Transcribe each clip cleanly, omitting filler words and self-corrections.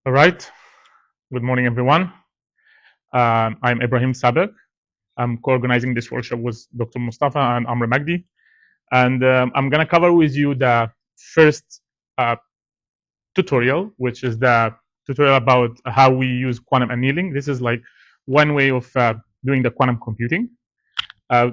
All right. Good morning, everyone. I'm Ibrahim Sabek. I'm co-organizing this workshop with Dr. Mustafa and Amr Magdi, and I'm going to cover with you the first uh, tutorial, which is the tutorial about how we use quantum annealing. This is like one way of doing the quantum computing.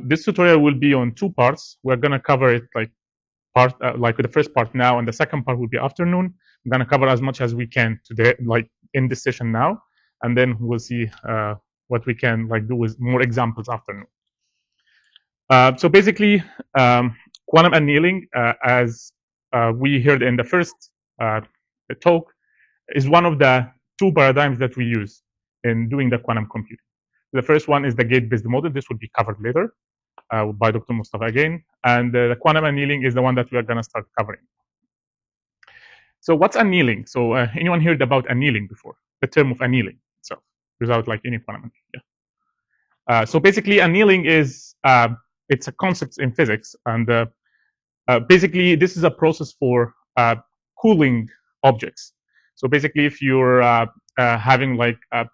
This tutorial will be on two parts. We're going to cover it like the first part now, and the second part will be afternoon. I'm going to cover as much as we can today, like in this session now, and then we'll see what we can like do with more examples afternoon. So basically, quantum annealing, as we heard in the first talk, is one of the two paradigms that we use in doing the quantum computing. The first one is the gate-based model. This will be covered later by Dr. Mustafa again. And the quantum annealing is the one that we are going to start covering. So what's annealing? So anyone heard about annealing before? The term of annealing itself, without like any quantum annealing. Yeah. So basically, annealing is it's a concept in physics, and basically this is a process for cooling objects. So basically, if you're having like a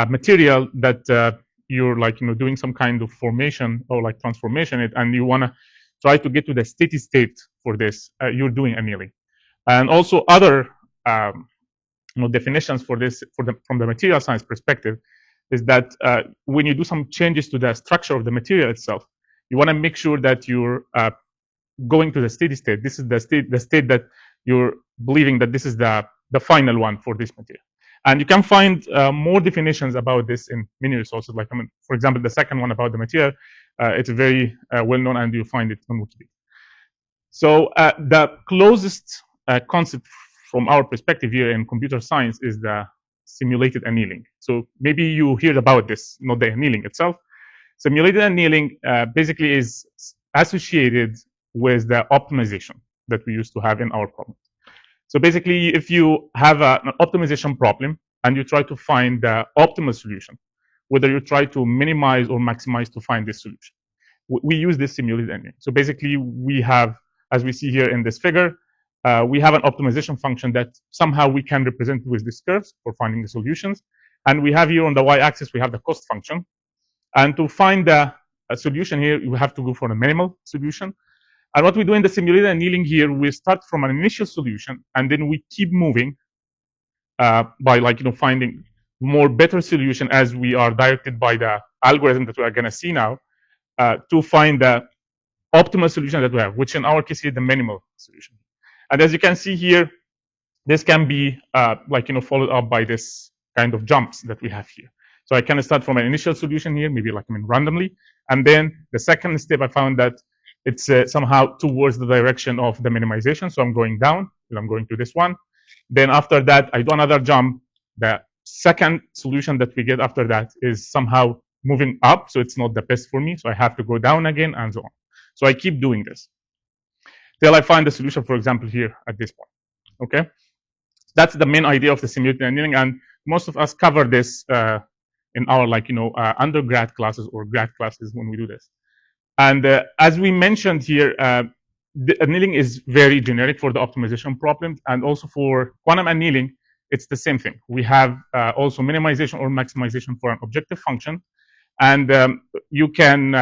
material that you're like doing some kind of formation or like transformation and you want to try to get to the steady state for this, you're doing annealing. And also other definitions for this from the material science perspective is that when you do some changes to the structure of the material itself, you want to make sure that you're going to the steady state. This is the state that you're believing that this is the final one for this material. And you can find more definitions about this in many resources. Like, for example, the second one about the material, it's very well known, and you'll find it on Wikipedia. So the closest concept from our perspective here in computer science is the simulated annealing. So maybe you heard about this, not the annealing itself. Simulated annealing basically is associated with the optimization that we used to have in our problem. So basically, if you have an optimization problem and you try to find the optimal solution, whether you try to minimize or maximize to find this solution, we use this simulated annealing. So basically, we have, as we see here in this figure, we have an optimization function that somehow we can represent with these curves for finding the solutions. And we have here on the y-axis, we have the cost function. And to find the solution here, you have to go for a minimal solution. And what we do in the simulated annealing here, we start from an initial solution, and then we keep moving by like finding more better solution as we are directed by the algorithm that we are going to see now to find the optimal solution that we have, which in our case here the minimal solution. And as you can see here, this can be followed up by this kind of jumps that we have here. So I can start from an initial solution here, maybe randomly, and then the second step I found that it's somehow towards the direction of the minimization. So I'm going down, and I'm going to this one. Then after that, I do another jump. The second solution that we get after that is somehow moving up. So it's not the best for me. So I have to go down again and so on. So I keep doing this till I find the solution, for example, here at this point. Okay. That's the main idea of the simulated annealing. And most of us cover this in our undergrad classes or grad classes when we do this. And as we mentioned here, the annealing is very generic for the optimization problems, and also for quantum annealing, it's the same thing. We have also minimization or maximization for an objective function, and you can,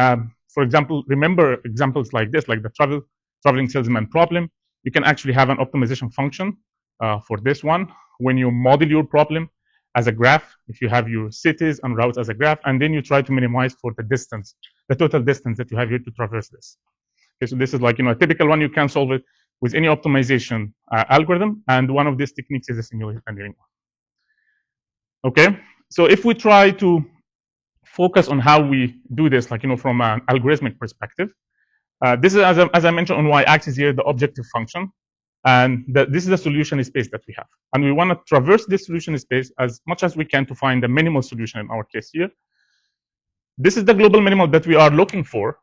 for example, remember examples like this, like the traveling salesman problem. You can actually have an optimization function for this one when you model your problem as a graph, if you have your cities and routes as a graph, and then you try to minimize for the distance, the total distance that you have here to traverse this. Okay, so this is like a typical one. You can solve it with any optimization algorithm, and one of these techniques is a simulated annealing. Okay, so if we try to focus on how we do this, from an algorithmic perspective, this is as I mentioned on y-axis here, the objective function. And this is the solution space that we have. And we want to traverse this solution space as much as we can to find the minimal solution in our case here. This is the global minimal that we are looking for,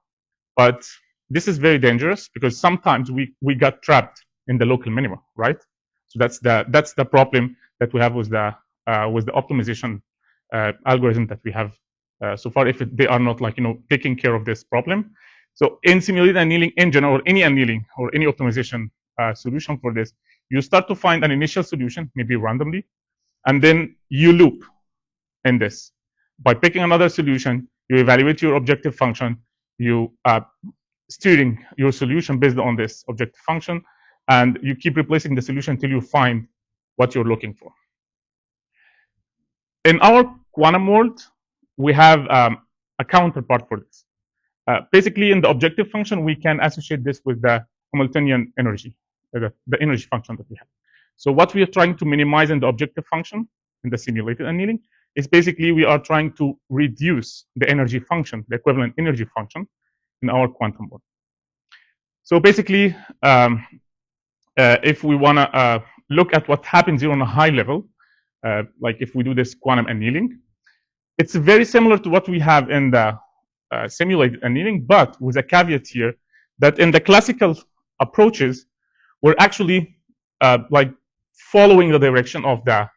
but this is very dangerous because sometimes we got trapped in the local minima, right? So that's the problem that we have with the optimization algorithm that we have so far, if they are not taking care of this problem. So in simulated annealing in general, or any annealing or any optimization solution for this, you start to find an initial solution, maybe randomly, and then you loop in this. By picking another solution, you evaluate your objective function, you steering your solution based on this objective function, and you keep replacing the solution until you find what you're looking for. In our quantum world, we have a counterpart for this. Basically, in the objective function, we can associate this with the Hamiltonian energy, the energy function that we have. So what we are trying to minimize in the objective function, in the simulated annealing, is basically we are trying to reduce the energy function, the equivalent energy function, in our quantum world. So basically, if we want to look at what happens here on a high level, like if we do this quantum annealing, it's very similar to what we have in the simulated annealing, but with a caveat here that in the classical approaches, we're actually like following the direction of the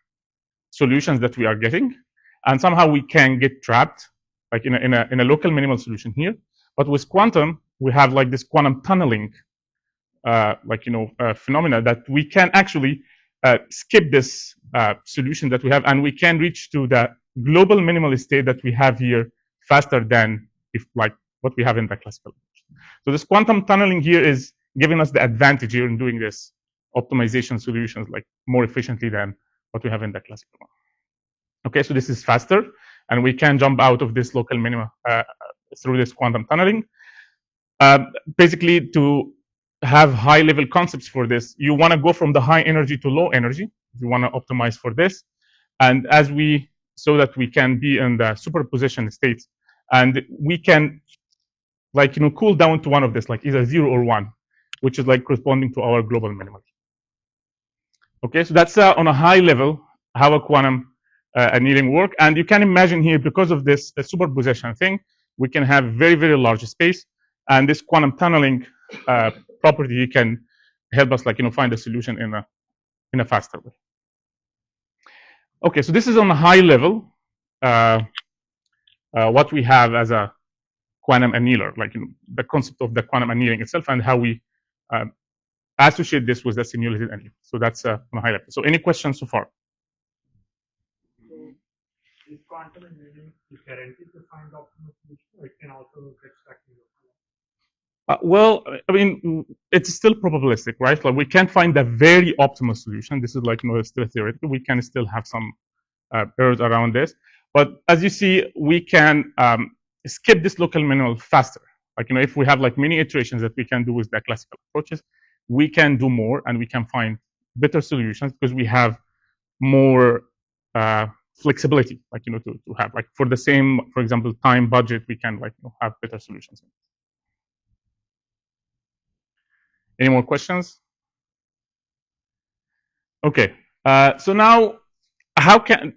solutions that we are getting, and somehow we can get trapped, like in a local minimal solution here. But with quantum, we have like this quantum tunneling, phenomena that we can actually skip this solution that we have, and we can reach to the global minimal state that we have here faster than if like what we have in the classical. So this quantum tunneling here is giving us the advantage here in doing this optimization solutions like more efficiently than what we have in the classical one. Okay, so this is faster, and we can jump out of this local minima through this quantum tunneling. Basically, to have high-level concepts for this, you want to go from the high energy to low energy. You want to optimize for this, and so that we can be in the superposition states, and we can cool down to one of this, like either 0 or 1, which is like corresponding to our global minimal. Okay, so that's on a high level how a quantum annealing work, and you can imagine here, because of this superposition thing, we can have very, very large space, and this quantum tunneling property can help us find a solution in a faster way. Okay, so this is on a high level what we have as a quantum annealer, the concept of the quantum annealing itself, and how we associate this with the simulated annealing. So that's on a high level. So any questions so far? So is quantum annealing guaranteed to find the optimal solution, or it can also get stuck in the well, I mean, it's still probabilistic, right? Like we can't find the very optimal solution. This is still theoretical. We can still have some errors around this. But as you see, we can skip this local minimal faster. If we have many iterations that we can do with the classical approaches, we can do more and we can find better solutions because we have more flexibility, to have for the same, for example, time budget, we can have better solutions. Any more questions? Okay, so now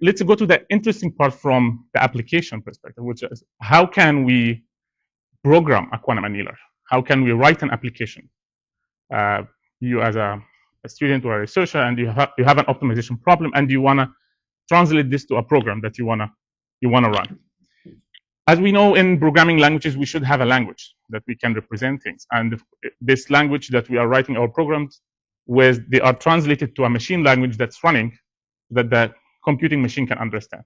let's go to the interesting part from the application perspective, which is how can we program a quantum annealer? How can we write an application? You as a student or a researcher, and you have an optimization problem, and you want to translate this to a program that you want to run. As we know, in programming languages, we should have a language that we can represent things. And this language that we are writing our programs with, they are translated to a machine language that's running, that the computing machine can understand.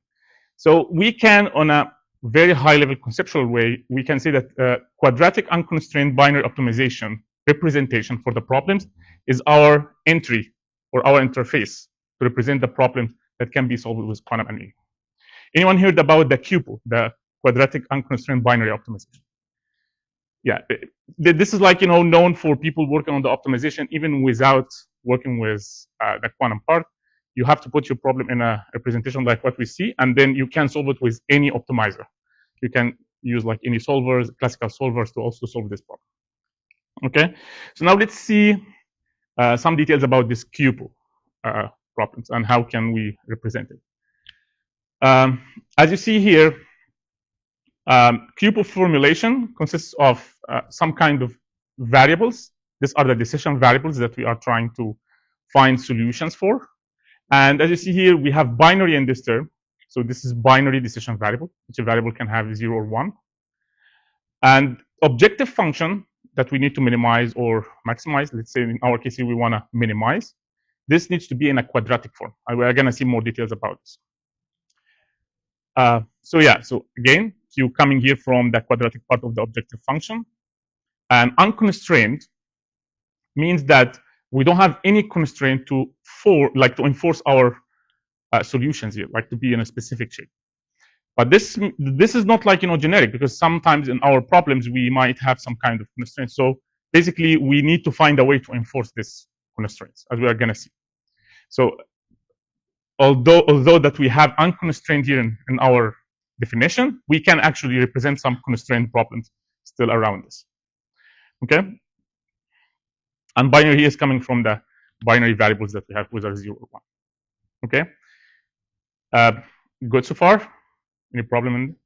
So we can, on a very high-level conceptual way, we can say that quadratic unconstrained binary optimization representation for the problems is our entry or our interface to represent the problems that can be solved with quantum annealing. Anyone heard about the QPO, the quadratic unconstrained binary optimization? Yeah, this is known for people working on the optimization even without working with the quantum part. You have to put your problem in a representation like what we see, and then you can solve it with any optimizer. You can use any solvers, classical solvers, to also solve this problem. Okay, so now let's see some details about this QPO problems and how can we represent it. As you see here, QPO formulation consists of some kind of variables. These are the decision variables that we are trying to find solutions for. And as you see here, we have binary in this term. So this is binary decision variable, which a variable can have 0 or 1. And objective function that we need to minimize or maximize, let's say in our case here we want to minimize. this needs to be in a quadratic form. We're going to see more details about this. So yeah, so again, Q coming here from the quadratic part of the objective function. And unconstrained means that we don't have any constraint to enforce our solutions here, like to be in a specific shape. But this is not like generic, because sometimes in our problems we might have some kind of constraint. So basically, we need to find a way to enforce this constraints, as we are going to see. So although that we have unconstrained here in our definition, we can actually represent some constraint problems still around this. Okay. And binary here is coming from the binary variables that we have, with our 0 or 1. Okay. Good so far? Any problem in?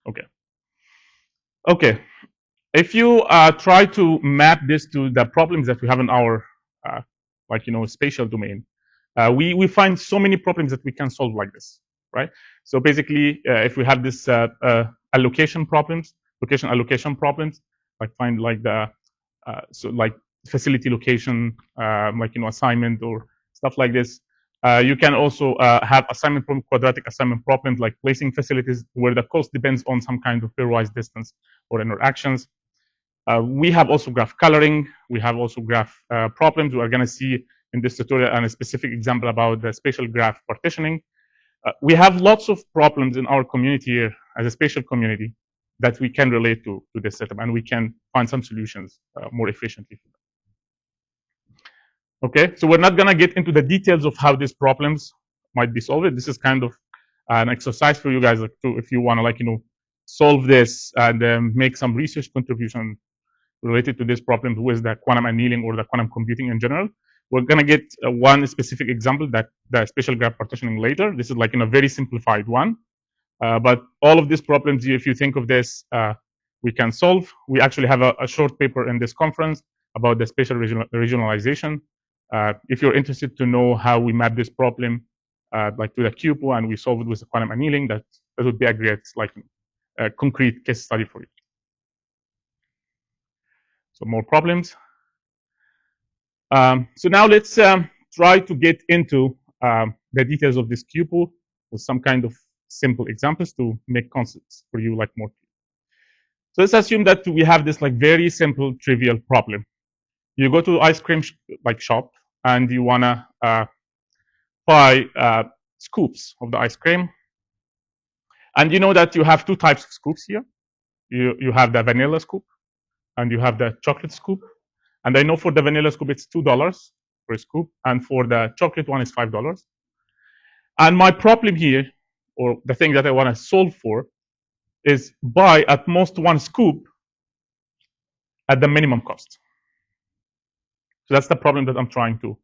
Okay. Okay. If you try to map this to the problems that we have in our spatial domain, we find so many problems that we can solve like this, right? So basically, if we have this location allocation problems, like find like the like facility location, assignment or stuff like this. You can also have assignment problem, quadratic assignment problems, like placing facilities where the cost depends on some kind of pairwise distance or interactions. We have also graph coloring. We have also graph problems. We are going to see in this tutorial and a specific example about the spatial graph partitioning. We have lots of problems in our community here as a spatial community that we can relate to this setup, and we can find some solutions more efficiently. Okay, so we're not going to get into the details of how these problems might be solved. This is kind of an exercise for you guys to, if you want to solve this and make some research contribution related to this problem with the quantum annealing or the quantum computing in general. We're going to get one specific example, that the spatial graph partitioning, later. This is like in a very simplified one. But all of these problems, if you think of this, we can solve. We actually have a short paper in this conference about the spatial regionalization. If you're interested to know how we map this problem like to the QPO and we solve it with the quantum annealing, that would be a great concrete case study for you. So more problems. So now let's try to get into the details of this QPO with some kind of simple examples to make concepts for you more clear. So let's assume that we have this very simple trivial problem. You go to ice cream shop and you wanna buy scoops of the ice cream, and you know that you have two types of scoops here. You have the vanilla scoop and you have the chocolate scoop. And I know for the vanilla scoop it's $2 per scoop, and for the chocolate one is $5. And my problem here, or the thing that I want to solve for, is buy at most one scoop at the minimum cost. So that's the problem that I'm trying to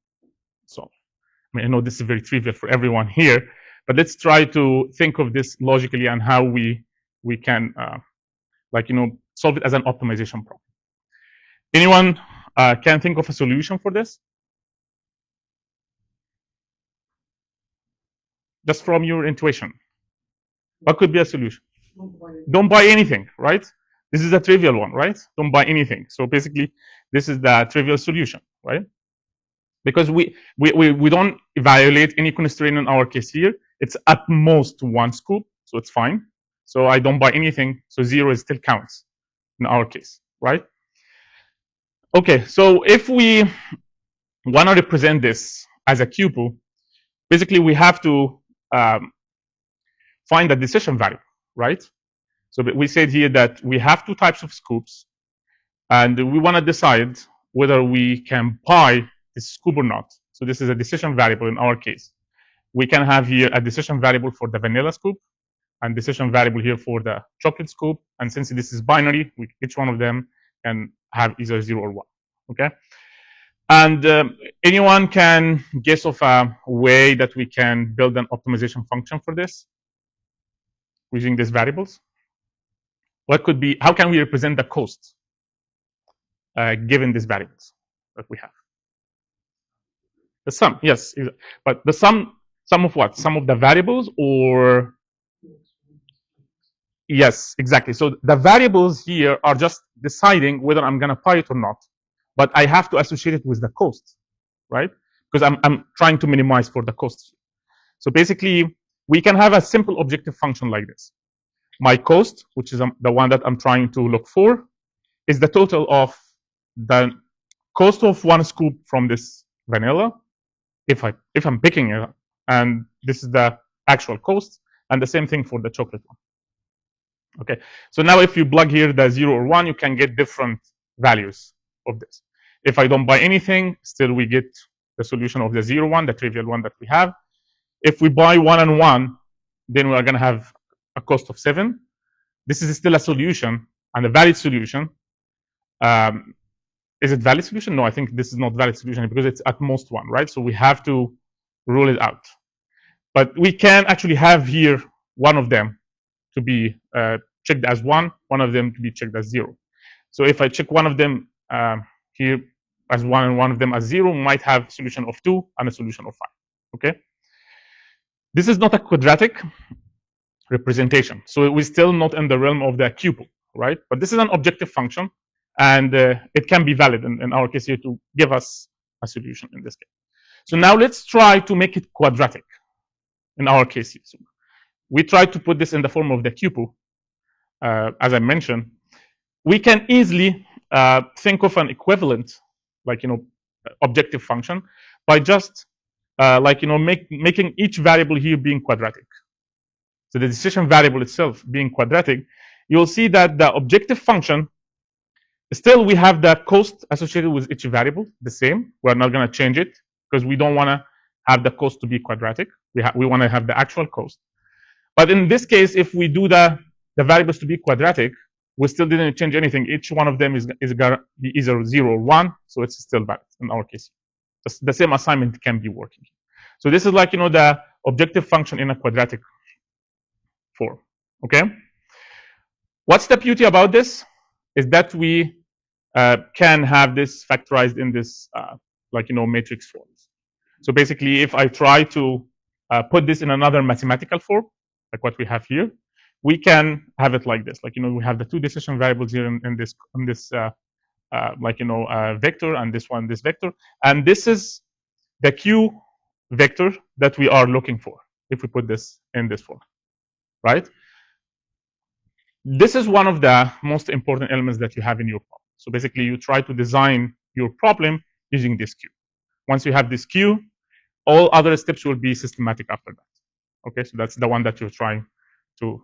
solve. I mean, I know this is very trivial for everyone here, but let's try to think of this logically and how we can solve it as an optimization problem. Anyone can think of a solution for this? Just from your intuition, what could be a solution? Don't buy anything, right? This is a trivial one, right? Don't buy anything. So basically, this is the trivial solution, right? Because we don't violate any constraint in our case here. It's at most one scoop, so it's fine. So I don't buy anything, so 0 still counts in our case, right? Okay, so if we want to represent this as a QPO, basically we have to find a decision variable, right? So we said here that we have two types of scoops, and we want to decide whether we can buy this scoop or not. So this is a decision variable in our case. We can have here a decision variable for the vanilla scoop and decision variable here for the chocolate scoop. And since this is binary, each one of them can have either 0 or 1. Okay. And anyone can guess of a way that we can build an optimization function for this using these variables? What could be? How can we represent the cost given these variables that we have? The sum, yes, but the sum of what? Sum of the variables, or? Yes, exactly. So the variables here are just deciding whether I'm going to buy it or not, but I have to associate it with the cost, right? because I'm trying to minimize for the cost. So basically, we can have a simple objective function like this. My cost, which is the one that I'm trying to look for, is the total of the cost of one scoop from this vanilla, if I'm picking it, and this is the actual cost, and the same thing for the chocolate one. Okay, so now if you plug here the 0 or 1, you can get different values of this. If I don't buy anything, still we get the solution of the 0, 1, the trivial one that we have. If we buy 1 and 1, then we are going to have a cost of 7. This is still a solution and a valid solution. Is it valid solution? No, I think this is not valid solution because it's at most 1, right? So we have to rule it out. But we can actually have here one of them to be checked as 1, one of them to be checked as 0. So if I check one of them here as 1 and one of them as 0, we might have a solution of 2 and a solution of 5. Okay. This is not a quadratic representation, so we're still not in the realm of the tuple, right? But this is an objective function, and it can be valid in our case here to give us a solution in this case. So now let's try to make it quadratic in our case here. So we try to put this in the form of the tuple. As I mentioned, we can easily think of an equivalent, like objective function, by just making each variable here being quadratic. So the decision variable itself being quadratic, you'll see that the objective function, still we have the cost associated with each variable the same. We're not going to change it because we don't want to have the cost to be quadratic. We want to have the actual cost. But in this case, if we do the variables to be quadratic, we still didn't change anything. Each one of them is going to be either 0 or 1, so it's still valid in our case. The same assignment can be working. So this is like the objective function in a quadratic form. Okay. What's the beauty about this is that we can have this factorized in this matrix forms. So basically, if I try to put this in another mathematical form, like what we have here, we can have it like this. We have the two decision variables here in this vector, and this vector, and this is the Q vector that we are looking for if we put this in this form, right? This is one of the most important elements that you have in your problem. So basically, you try to design your problem using this Q. Once you have this Q, all other steps will be systematic after that. Okay, so that's the one that you're trying to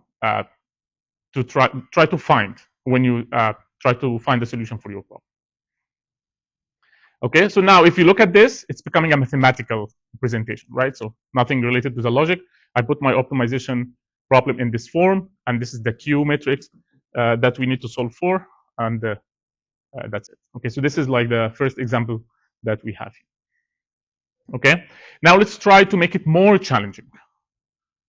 try to find when you try to find the solution for your problem. Okay, so now if you look at this, it's becoming a mathematical representation, right? So nothing related to the logic. I put my optimization problem in this form, and this is the Q matrix that we need to solve for, and that's it. Okay, so this is like the first example that we have here. Okay, now let's try to make it more challenging.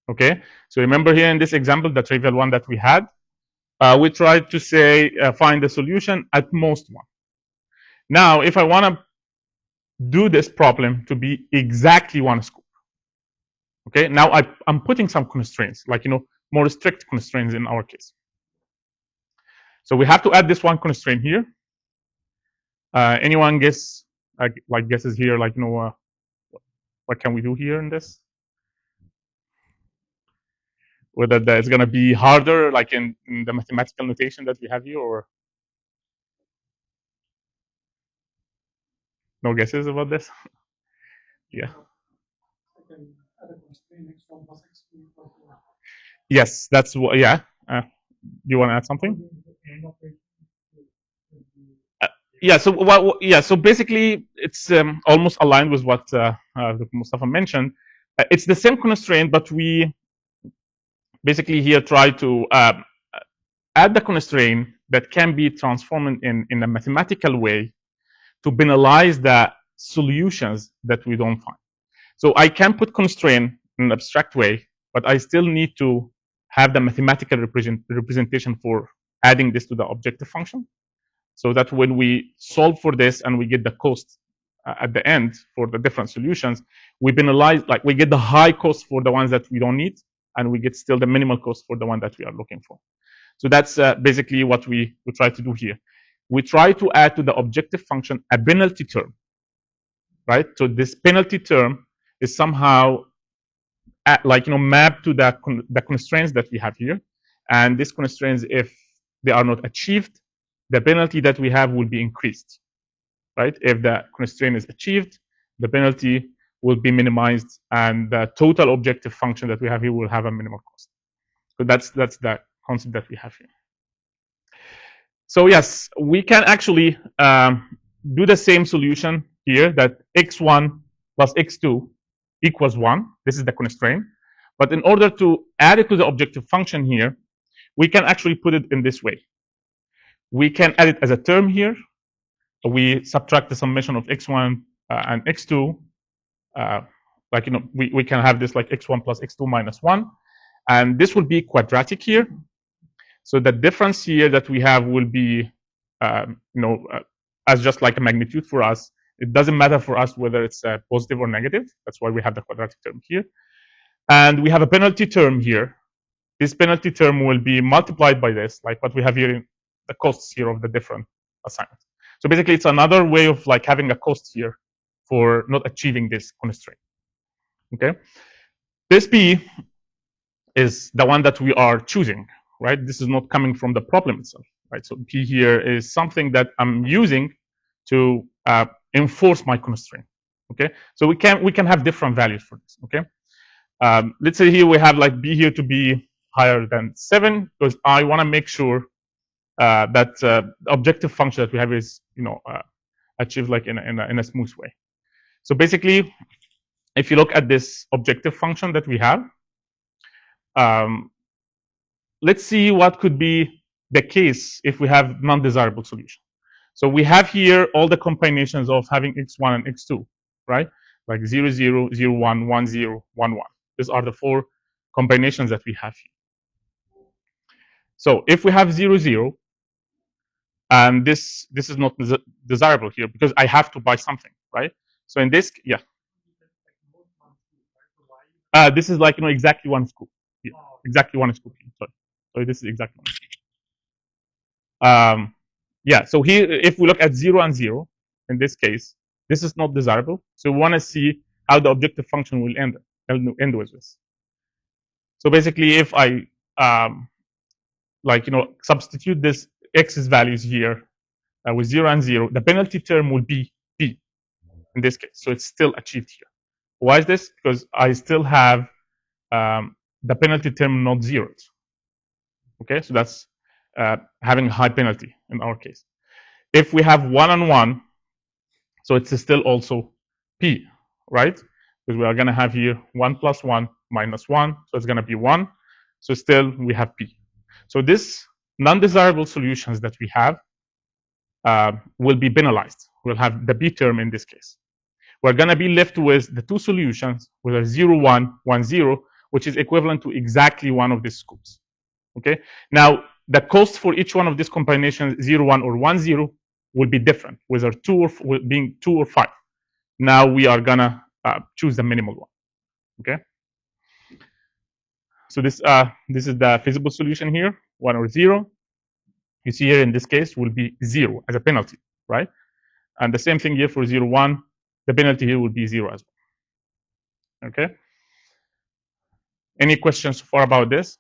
Okay, so remember here in this example, the trivial one that we had, we tried to say find the solution at most 1. Now, if I want to do this problem to be exactly 1 scoop, okay, now I'm putting some constraints, like more strict constraints in our case. So we have to add this one constraint here. Anyone guess guesses here, what can we do here in this? Whether that's going to be harder, like in the mathematical notation that we have here, or no guesses about this? Yeah. Yes, that's what. Yeah. Do you want to add something? Yeah. So So basically, it's almost aligned with what Mustafa mentioned. It's the same constraint, but we basically here try to add the constraint that can be transformed in a mathematical way to penalize the solutions that we don't find. So I can put constraint in an abstract way, but I still need to have the mathematical representation for adding this to the objective function, so that when we solve for this and we get the cost at the end for the different solutions, we penalize, like we get the high cost for the ones that we don't need, and we get still the minimal cost for the one that we are looking for. So that's basically what we try to do here. We try to add to the objective function a penalty term, right? So this penalty term is somehow mapped to the constraints that we have here, and these constraints, if they are not achieved, the penalty that we have will be increased, right? If the constraint is achieved, the penalty will be minimized, and the total objective function that we have here will have a minimal cost. So that's the concept that we have here. So yes, we can actually do the same solution here, that x1 plus x2 equals 1. This is the constraint. But in order to add it to the objective function here, we can actually put it in this way. We can add it as a term here. We subtract the summation of x1 and x2. We can have this like x1 plus x2 minus 1. And this will be quadratic here. So the difference here that we have will be, as just like a magnitude for us. It doesn't matter for us whether it's positive or negative. That's why we have the quadratic term here. And we have a penalty term here. This penalty term will be multiplied by this, like what we have here in the costs here of the different assignments. So basically, it's another way of like having a cost here for not achieving this constraint. Okay, this P is the one that we are choosing, right? This is not coming from the problem itself, right? So P here is something that I'm using to enforce my constraint. Okay, so we can have different values for this. Okay, let's say here we have like B here to be higher than 7, because I want to make sure that the objective function that we have is achieved like in a smooth way. So basically, if you look at this objective function that we have, let's see what could be the case if we have non-desirable solution. So we have here all the combinations of having x1 and x2, right? Like 0, 0, 0, 1, 1, 0, 1, 1. These are the 4 combinations that we have here. So if we have 0, 0, and this is not desirable here because I have to buy something, right? So in this, yeah. This is like exactly one scoop. Yeah, exactly one scoop. Sorry, this is exactly one. Yeah. So here, if we look at 0 and 0, in this case, this is not desirable. So we want to see how the objective function will end with this. So basically, if I substitute this x's values here with 0 and 0, the penalty term will be b in this case. So it's still achieved here. Why is this? Because I still have the penalty term not zeroed. Okay, so that's having a high penalty in our case. If we have 1 and 1, so it's still also p, right? Because we are going to have here 1 plus 1 minus 1, so it's going to be 1. So still we have p. So this non-desirable solutions that we have will be penalized. We'll have the b term in this case. We're going to be left with the 2 solutions with a 0, 1, 1, 0, which is equivalent to exactly one of these scoops. Okay. Now, the cost for each one of these combinations, 0, 1, or 1, 0, will be different, whether 2 or being 2 or 5. Now we are going to choose the minimal one. Okay. So this is the feasible solution here, 1 or 0. You see here in this case will be 0 as a penalty, right? And the same thing here for 0, 1. The penalty here will be 0 as well. Okay. Any questions so far about this?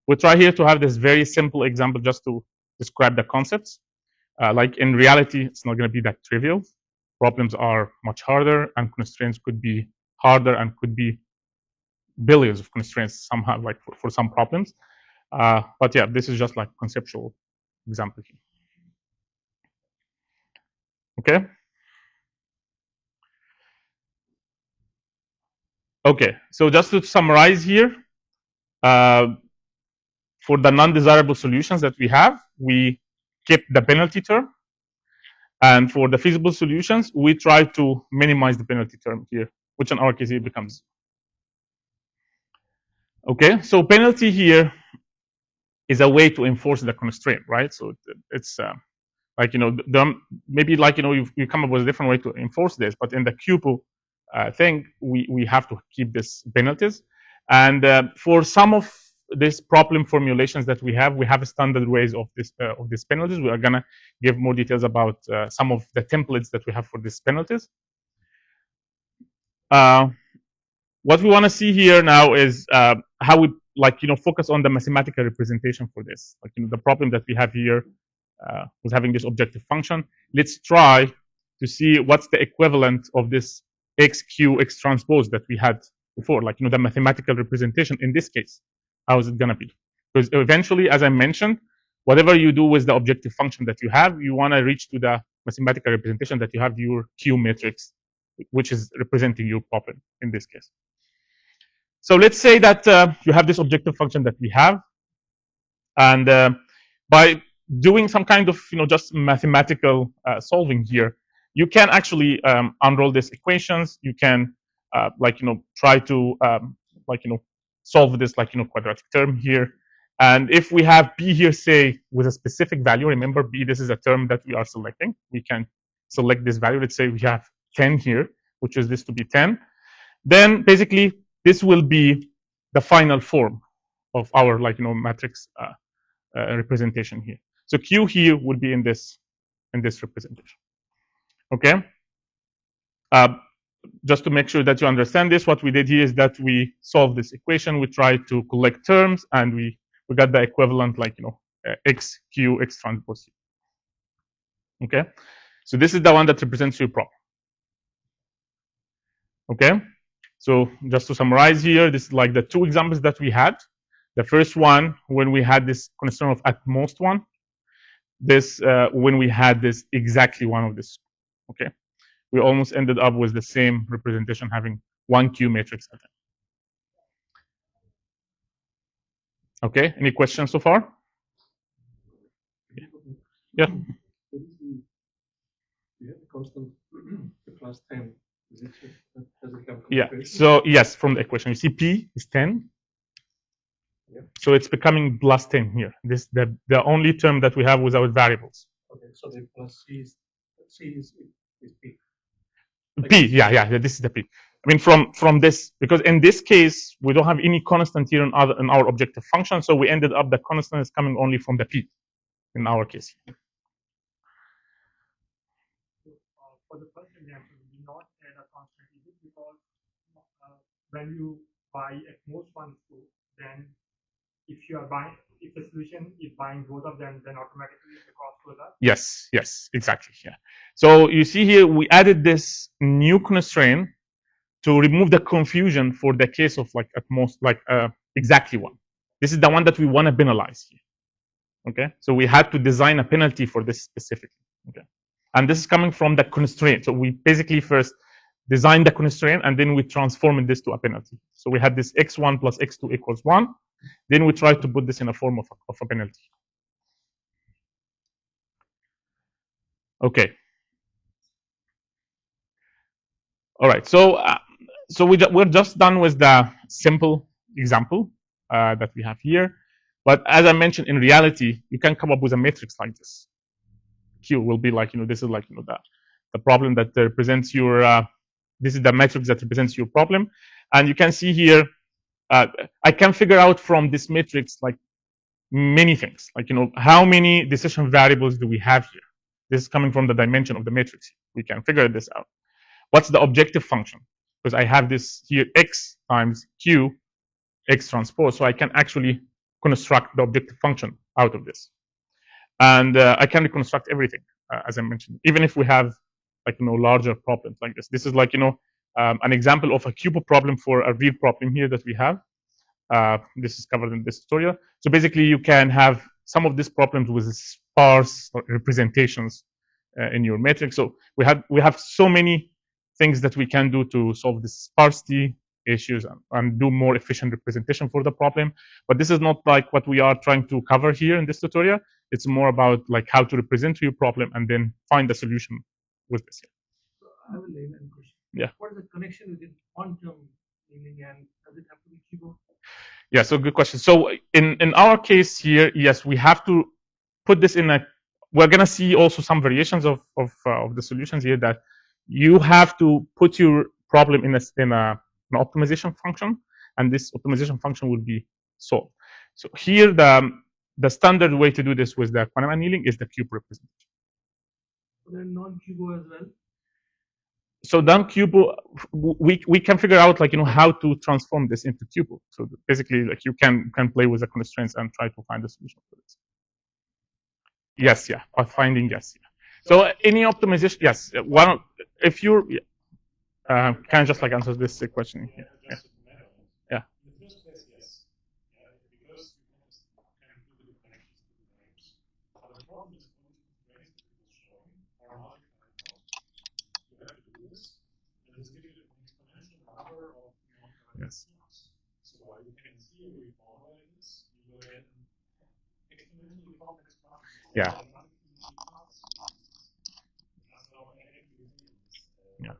We'll try here to have this very simple example just to describe the concepts. Like in reality, it's not going to be that trivial. Problems are much harder, and constraints could be harder and could be billions of constraints somehow, like for some problems. But yeah, this is just like conceptual example here. Okay. Okay. So just to summarize here, for the non-desirable solutions that we have, we kept the penalty term. And for the feasible solutions, we try to minimize the penalty term here, which in our case it becomes. Okay, so penalty here is a way to enforce the constraint, right? So it's like maybe like you come up with a different way to enforce this, but in the QPO thing, we have to keep this penalties. And for some of these problem formulations that we have standard ways of these penalties. We are gonna give more details about some of the templates that we have for these penalties. What we want to see here now is how we focus on the mathematical representation for this. The problem that we have here was having this objective function. Let's try to see what's the equivalent of this x transpose that we had before, the mathematical representation in this case. How is it going to be? Because eventually, as I mentioned, whatever you do with the objective function that you have, you want to reach to the mathematical representation that you have your Q matrix, which is representing your problem in this case. So let's say that you have this objective function that we have, and by doing some kind of just mathematical solving here, you can actually unroll these equations. You can try to solve this quadratic term here. And if we have b here, say with a specific value, remember b, this is a term that we are selecting. We can select this value. Let's say we have 10 here, which is this to be 10. Then basically this will be the final form of our matrix representation here. So Q here would be in this representation. Okay. Just to make sure that you understand this, what we did here is that we solved this equation. We tried to collect terms, and we got the equivalent x q x transpose. Okay. So this is the one that represents your problem. Okay. So just to summarize here, this is like the two examples that we had. The first one, when we had this constraint of at most one. This when we had this exactly one of this. Okay. We almost ended up with the same representation, having one Q matrix at it. Okay. Any questions so far? Yeah. You have a constant plus 10. Does it come from yeah. So yes, from the equation, you see P is 10. Yeah. So it's becoming plus 10 here. This the only term that we have without variables. Okay. So the plus C is P. P, yeah. This is the P. I mean, from this, because in this case we don't have any constant here in our objective function, so we ended up the constant is coming only from the P in our case. For the first example, we did not add a constant because when you buy at most one scope, then if the solution is buying both of them, then automatically the cost goes up. Yes, exactly. Yeah. So you see here we added this new constraint to remove the confusion for the case of at most exactly one. This is the one that we want to penalize here. Okay. So we had to design a penalty for this specifically. Okay. And this is coming from the constraint. So we basically first design the constraint and then we transform this to a penalty. So we had this x1 plus x2 equals 1. Then we try to put this in a form of a penalty. Okay. All right. So we're just done with the simple example that we have here. But as I mentioned, in reality, you can come up with a matrix like this. Q will be this is the problem that represents your this is the matrix that represents your problem. And you can see here I can figure out from this matrix many things, how many decision variables do we have here. This is coming from the dimension of the matrix. We can figure this out. What's the objective function? Because I have this here x times q x transpose, so I can actually construct the objective function out of this. And I can reconstruct everything, as I mentioned, even if we have larger problems like this. This is an example of a cubo problem for a real problem here that we have. This is covered in this tutorial. So basically, you can have some of these problems with sparse representations in your matrix. So we have so many things that we can do to solve the sparsity issues and do more efficient representation for the problem. But this is not what we are trying to cover here in this tutorial. It's more about how to represent your problem and then find the solution with this. So I have a layman question. Yeah. What is the connection with the quantum meaning, and does it have to be cubo? Yeah, so good question. So in our case here, yes, we have to put this in a. We're gonna see also some variations of the solutions here that you have to put your problem in an optimization function, and this optimization function will be solved. So here the standard way to do this with the quantum annealing is the cube representation. So they're non-cubo as well. so then Cubo, we can figure out like how to transform this into Cubo. So basically, like you can play with the constraints and try to find a solution for this. Yes, yeah, pathfinding, yes, yeah. So any optimization, yes. One, if you're, can I just like answer this question here? Yeah. Yeah. Yes. Yeah. Yeah.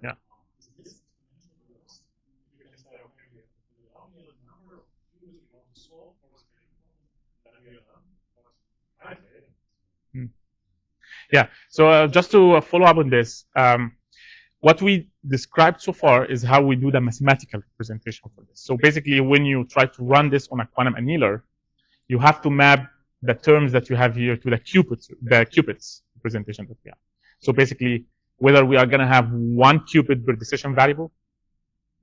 Yeah. Hmm. Yeah. So just to follow up on this, what we described so far is how we do the mathematical representation for this. So basically, when you try to run this on a quantum annealer, you have to map the terms that you have here to the qubits representation that we have. So basically, whether we are going to have one qubit per decision variable,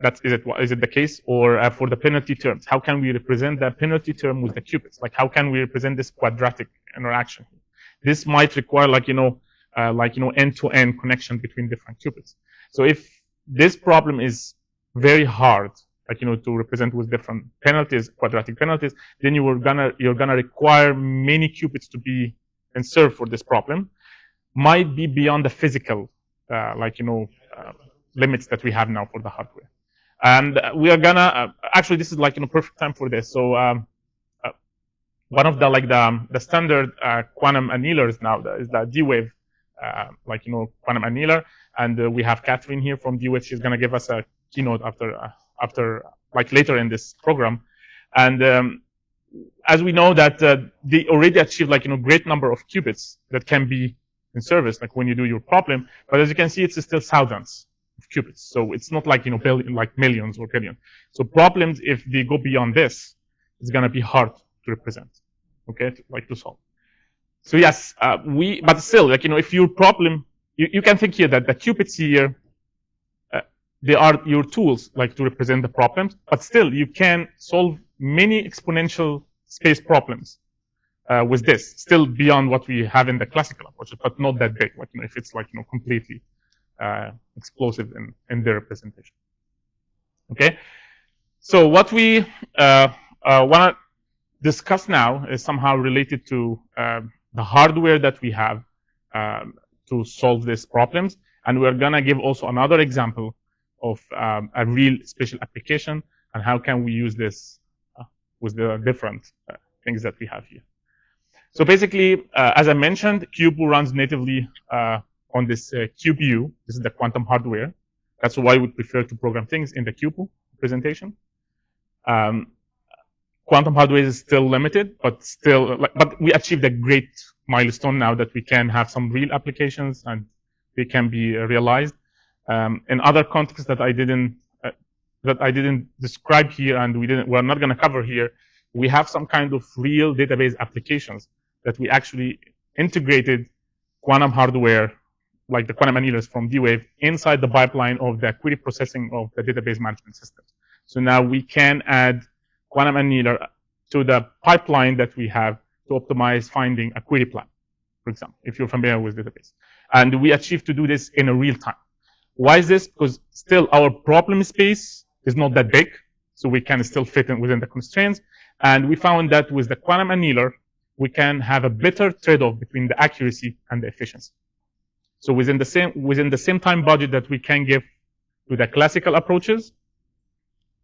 is it the case, or for the penalty terms, how can we represent the penalty term with the qubits? Like how can we represent this quadratic interaction? This might require like end-to-end connection between different qubits. So if this problem is very hard, like to represent with different penalties, quadratic penalties, then you're gonna require many qubits to be served for this problem. Might be beyond the physical limits that we have now for the hardware. And we are gonna actually, this is like perfect time for this. So one of the standard quantum annealers now is the D-Wave, quantum annealer, and we have Catherine here from D-Wave. She's gonna give us a keynote after later in this program, and as we know that they already achieved great number of qubits that can be in service, like when you do your problem. But as you can see, it's still thousands of qubits. So it's not like millions or billions. So problems, if they go beyond this, it's gonna be hard to represent. Okay, to solve. So yes, but still, if your problem, you can think here that the qubits here, they are your tools, to represent the problems. But still, you can solve many exponential space problems with this, still beyond what we have in the classical approaches, but not that big. If it's completely explosive in their representation. Okay, so what we want to discuss now is somehow related to the hardware that we have to solve these problems, and we're gonna give also another example of a real special application and how can we use this with the different things that we have here. So basically, as I mentioned, Cubo runs natively on this QPU. This is the quantum hardware. That's why we prefer to program things in the Cubo presentation. Quantum hardware is still limited, but we achieved a great milestone now that we can have some real applications and they can be realized. In other contexts that I didn't describe here, and we're not going to cover here, we have some kind of real database applications that we actually integrated quantum hardware, like the quantum annealers from D-Wave, inside the pipeline of the query processing of the database management system. So now we can add quantum annealer to the pipeline that we have to optimize finding a query plan, for example, if you're familiar with database. And we achieved to do this in a real time. Why is this? Because still our problem space is not that big, so we can still fit in within the constraints. And we found that with the quantum annealer, we can have a better trade-off between the accuracy and the efficiency. So within the same time budget that we can give to the classical approaches,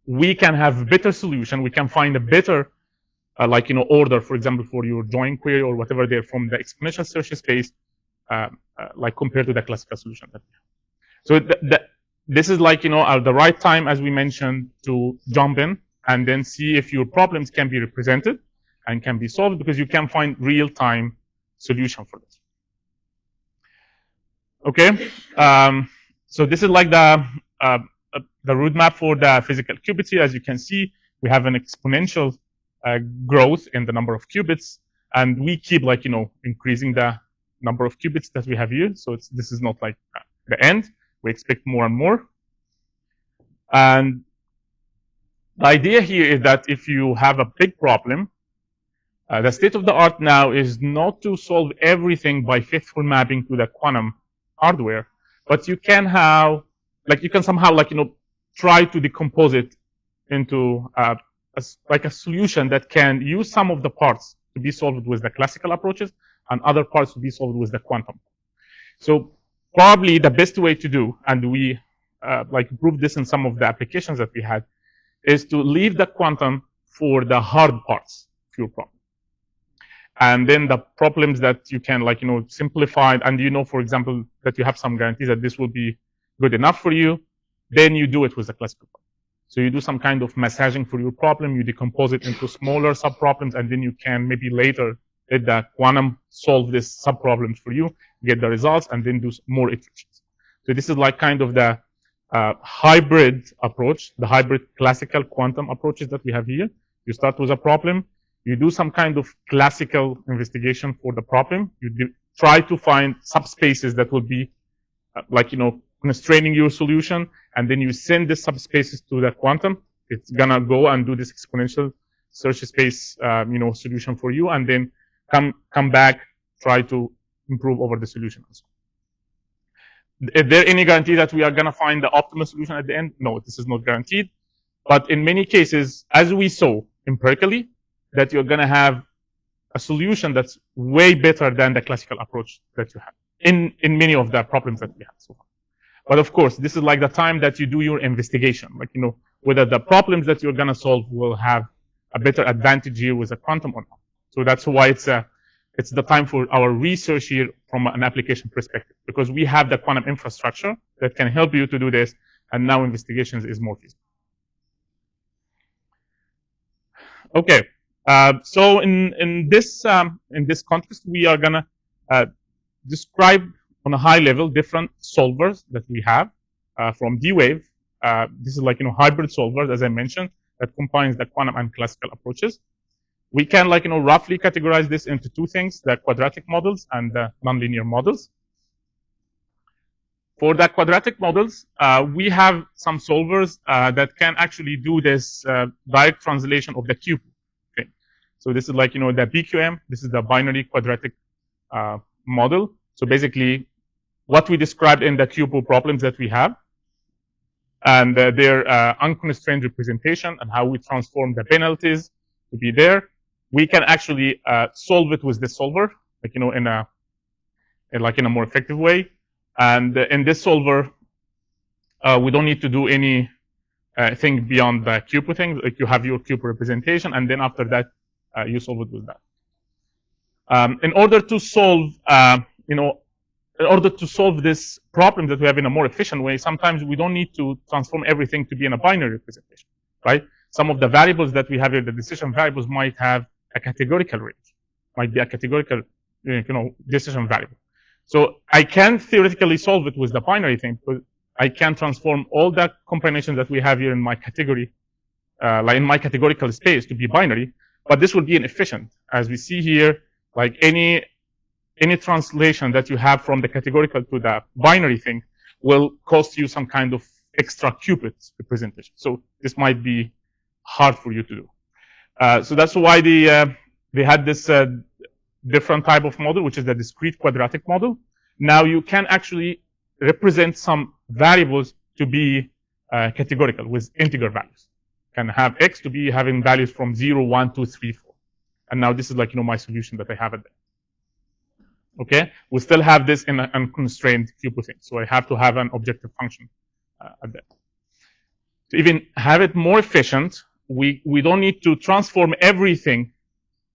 we can have a better solution. We can find a better, order, for example, for your join query or whatever there from the exponential search space like compared to the classical solution that we have. So this is like, the right time, as we mentioned, to jump in and then see if your problems can be represented and can be solved, because you can find real-time solution for this. Okay, so this is like the roadmap for the physical qubits here. As you can see, we have an exponential growth in the number of qubits, and we keep like, increasing the number of qubits that we have here. So this is not like the end. We expect more and more. And the idea here is that if you have a big problem, the state of the art now is not to solve everything by faithful mapping to the quantum hardware, but you can have, you can somehow, try to decompose it into a solution that can use some of the parts to be solved with the classical approaches and other parts to be solved with the quantum. So probably the best way to do, and we proved this in some of the applications that we had, is to leave the quantum for the hard parts of your problem. And then the problems that you can simplify, and for example, that you have some guarantees that this will be good enough for you, then you do it with the classical problem. So you do some kind of massaging for your problem, you decompose it into smaller sub-problems, and then you can maybe later let the quantum solve these sub-problems for you, get the results, and then do more iterations. So this is like kind of the hybrid approach, the hybrid classical quantum approaches that we have here. You start with a problem, you do some kind of classical investigation for the problem, you try to find subspaces that will be constraining your solution, and then you send the subspaces to the quantum. It's gonna go and do this exponential search space solution for you, and then come back, try to improve over the solution also. Is there any guarantee that we are going to find the optimal solution at the end? No, this is not guaranteed. But in many cases, as we saw empirically, that you're going to have a solution that's way better than the classical approach that you have in many of the problems that we have so far. But of course, this is like the time that you do your investigation, whether the problems that you're going to solve will have a better advantage here with a quantum or not. So that's why it's the time for our research here from an application perspective, because we have the quantum infrastructure that can help you to do this, and now investigations is more feasible. Okay, so in this context, we are gonna describe on a high level different solvers that we have from D-Wave. This is hybrid solvers, as I mentioned, that combines the quantum and classical approaches. We can roughly categorize this into two things, the quadratic models and the nonlinear models. For the quadratic models, we have some solvers that can actually do this direct translation of the QPU. Okay. So this is the BQM, this is the binary quadratic model. So basically, what we described in the QPU problems that we have, and their unconstrained representation and how we transform the penalties to be there. We can actually solve it with this solver, in a more effective way. And in this solver, we don't need to do any thing beyond the QPU thing. You have your QPU representation, and then after that, you solve it with that. In order to solve, in order to solve this problem that we have in a more efficient way, sometimes we don't need to transform everything to be in a binary representation, right? Some of the variables that we have here, the decision variables, might have a categorical range, might be a categorical, decision variable. So I can theoretically solve it with the binary thing, but I can transform all the combinations that we have here in my category, in my categorical space to be binary, but this will be inefficient. As we see here, any translation that you have from the categorical to the binary thing will cost you some kind of extra qubit representation. So this might be hard for you to do. So that's why they had this different type of model, which is the discrete quadratic model. Now you can actually represent some variables to be categorical with integer values. Can have x to be having values from 0, 1, 2, 3, 4. And now this is my solution that I have at the end. Okay, we still have this in an unconstrained QPU thing, so I have to have an objective function at that. To even have it more efficient, we don't need to transform everything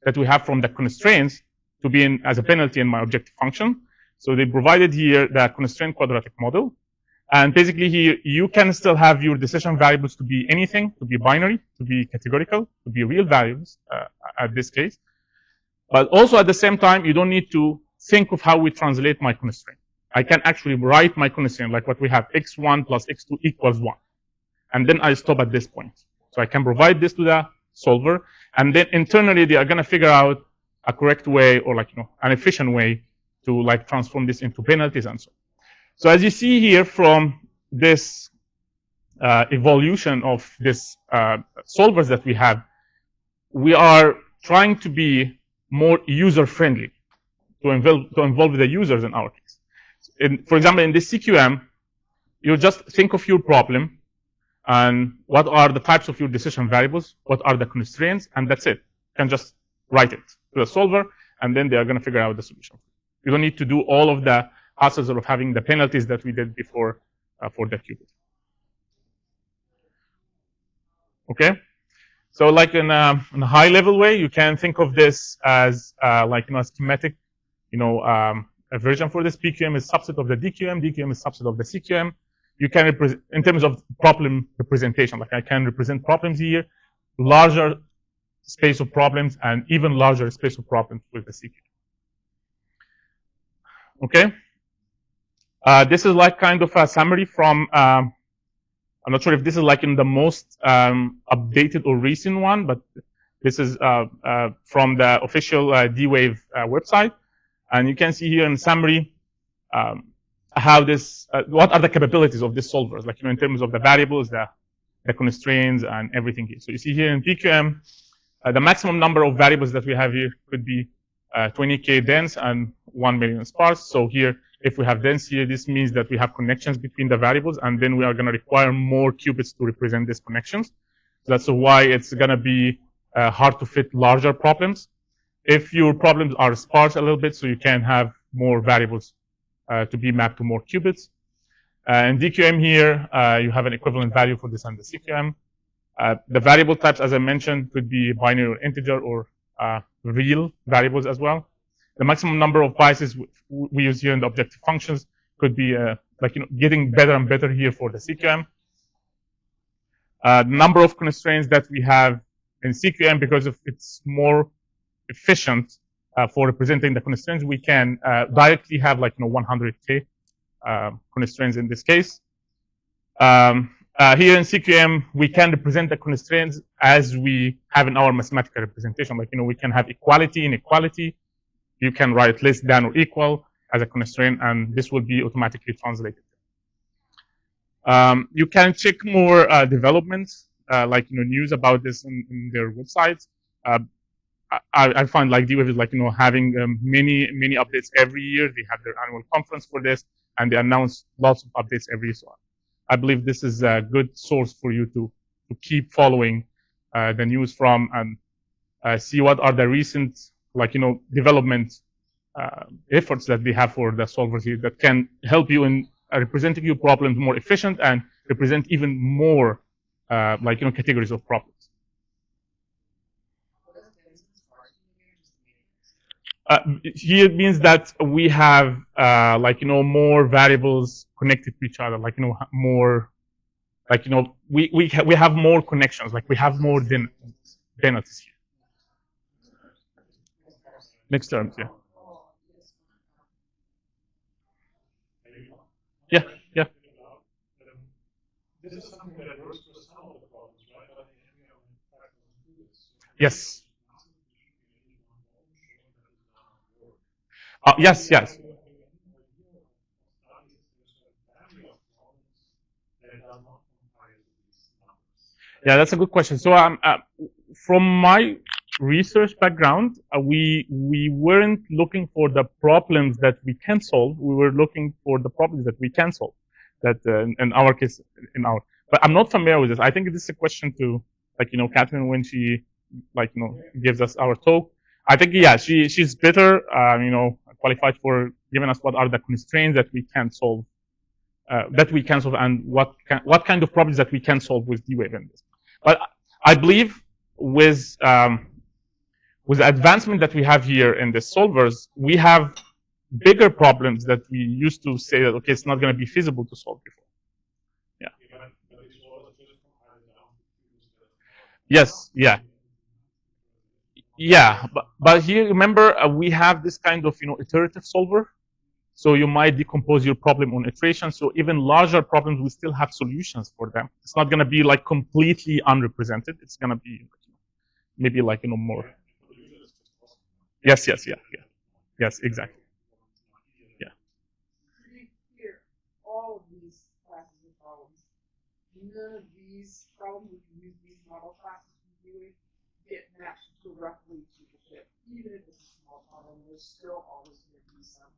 that we have from the constraints to be as a penalty in my objective function. So they provided here the constraint quadratic model. And basically here, you can still have your decision variables to be anything, to be binary, to be categorical, to be real values at this case. But also at the same time, you don't need to think of how we translate my constraint. I can actually write my constraint like what we have, x1 plus x2 equals 1. And then I stop at this point. So I can provide this to the solver. And then internally, they are going to figure out a correct way or an efficient way to transform this into penalties and so on. So as you see here from this evolution of this solvers that we have, we are trying to be more user-friendly to involve the users in our case. For example, in this CQM, you just think of your problem and what are the types of your decision variables, what are the constraints, and that's it. You can just write it to the solver, and then they are going to figure out the solution. You don't need to do all of the hassles of having the penalties that we did before for the qubit. Okay, so in a high level way, you can think of this as a schematic, a version for this. PQM is subset of the DQM. DQM is subset of the CQM. You can represent in terms of problem representation. I can represent problems here, larger space of problems, and even larger space of problems with the CQM. Okay. This is kind of a summary from, I'm not sure if this is in the most updated or recent one, but this is from the official D-Wave website. And you can see here in summary how this, what are the capabilities of these solvers, in terms of the variables, the constraints, and everything here. So you see here in PQM, the maximum number of variables that we have here could be 20K dense and 1 million sparse. So here, if we have dense here, this means that we have connections between the variables, and then we are going to require more qubits to represent these connections. So that's why it's going to be hard to fit larger problems. If your problems are sparse a little bit, so you can have more variables to be mapped to more qubits. In DQM here, you have an equivalent value for this and the CQM. The variable types, as I mentioned, could be binary or integer or real variables as well. The maximum number of biases we use here in the objective functions could be getting better and better here for the CQM. The number of constraints that we have in CQM, because of it's more efficient for representing the constraints, we can directly have 100K constraints in this case. Here in CQM, we can represent the constraints as we have in our mathematical representation. We can have equality, inequality. You can write less than or equal as a constraint, and this will be automatically translated. You can check more developments, news about this in their websites. I find D-Wave is having many updates every year. They have their annual conference for this, and they announce lots of updates every year. So I believe this is a good source for you to keep following the news from and see what are the recent development efforts that they have for the solvers here that can help you in representing your problems more efficient and represent even more categories of problems. Here it means that we have more variables connected to each other, more we have more connections, we have more densities here. Next terms, yeah. Yeah. This is something that works for some of the problems, right? Yes. Yes. Yeah, that's a good question. So, from my research background, we weren't looking for the problems that we can solve. We were looking for the problems that we can solve. That in our case, but I'm not familiar with this. I think this is a question to Catherine when she gives us our talk. I think she's better qualified for giving us what are the constraints that we can solve, and what kind of problems that we can solve with D-Wave in this. But I believe with the advancement that we have here in the solvers, we have bigger problems that we used to say that, okay, it's not going to be feasible to solve before. Yeah. Yes, yeah. Yeah, but here, remember, we have this kind of, iterative solver. So you might decompose your problem on iteration. So even larger problems, we still have solutions for them. It's not going to be like completely unrepresented. It's going to be maybe like, more. Yes, yes, yeah, yeah. Yes, exactly. Yeah. To be clear, all of these classes of problems, none of these problems, if you use these model classes to do it, get matched directly to the fit. Even if it's a small problem, there's still always going to be some.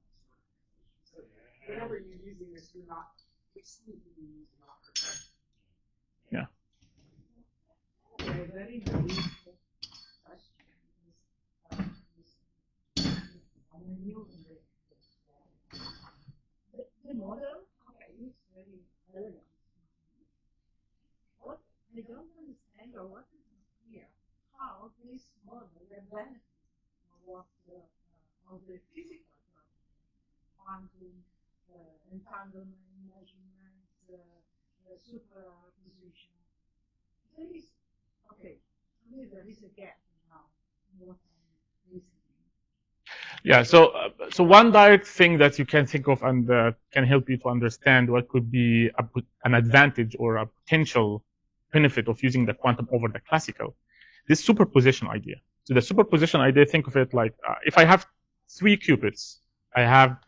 So whenever you're using this, you're not exclusively using operator. Yeah. Okay, very useful question. The model, okay, it's very relevant. What I don't understand, or what is clear, how this model will benefit of the physical quantum entanglement measurements, superposition. There is, okay, there is a gap now in what I'm listening. Yeah. So one direct thing that you can think of and can help you to understand what could be an advantage or a potential benefit of using the quantum over the classical, this superposition idea. So the superposition idea, think of it like if I have 3 qubits, I have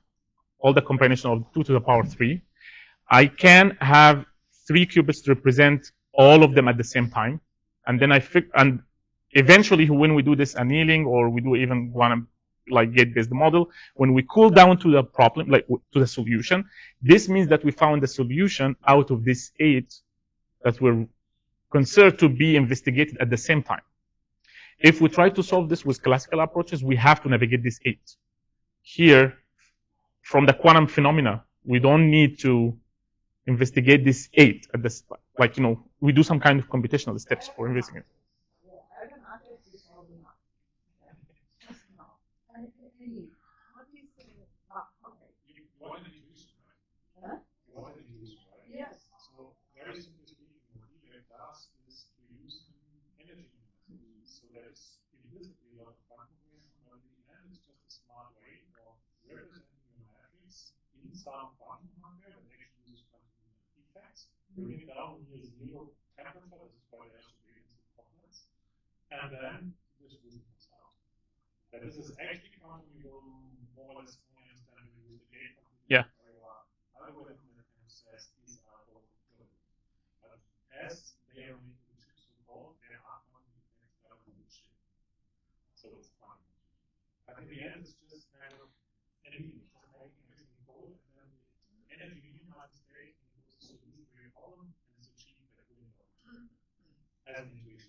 all the combination of 2 to the power 3. I can have 3 qubits to represent all of them at the same time, and then and eventually when we do this annealing or we do even quantum like gate-based model, when we cool down to the problem, like to the solution, this means that we found the solution out of these 8 that were considered to be investigated at the same time. If we try to solve this with classical approaches, we have to navigate these 8. Here, from the quantum phenomena, we don't need to investigate these 8 at this, like, we do some kind of computational steps for investigating. Yes. So very simply speaking, what ELAC does is to use energy. So there's implicitly a lot of quantum information, but in the end, it's just a smart way of representing your matrix in some quantum hardware that actually uses quantum effects, bring it down near 0 temperature. This is why they have to be into complex, and then this will comes out. That this is actually quantum, you will more or less only understand when you use the gate quantum. Yeah. Algorithm that says these are all good. But as they are so-called, they are quantum effects that are bullshit. So it's fine. But in the end, it's just kind of anything, just making everything cold, and then the energy minimizes state and goes to solution for your problem, and it's achieved that window. As an intuition.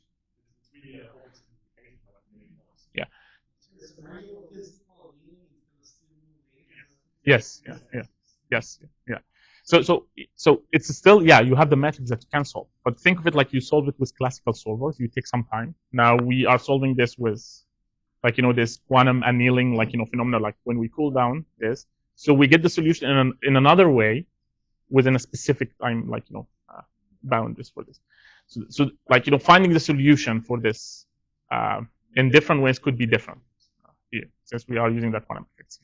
It's really a oversimplification, but maybe not. Yeah. It's a manual physical Yes. Yeah. Yeah. Yes. Yeah. So it's still, yeah, you have the matrix that you can solve, but think of it like you solve it with classical solvers. You take some time. Now we are solving this with, like, this quantum annealing, like, phenomena, like when we cool down this. So we get the solution in another way within a specific time, like, boundaries for this. So like, finding the solution for this in different ways could be different here, since we are using that quantum effects.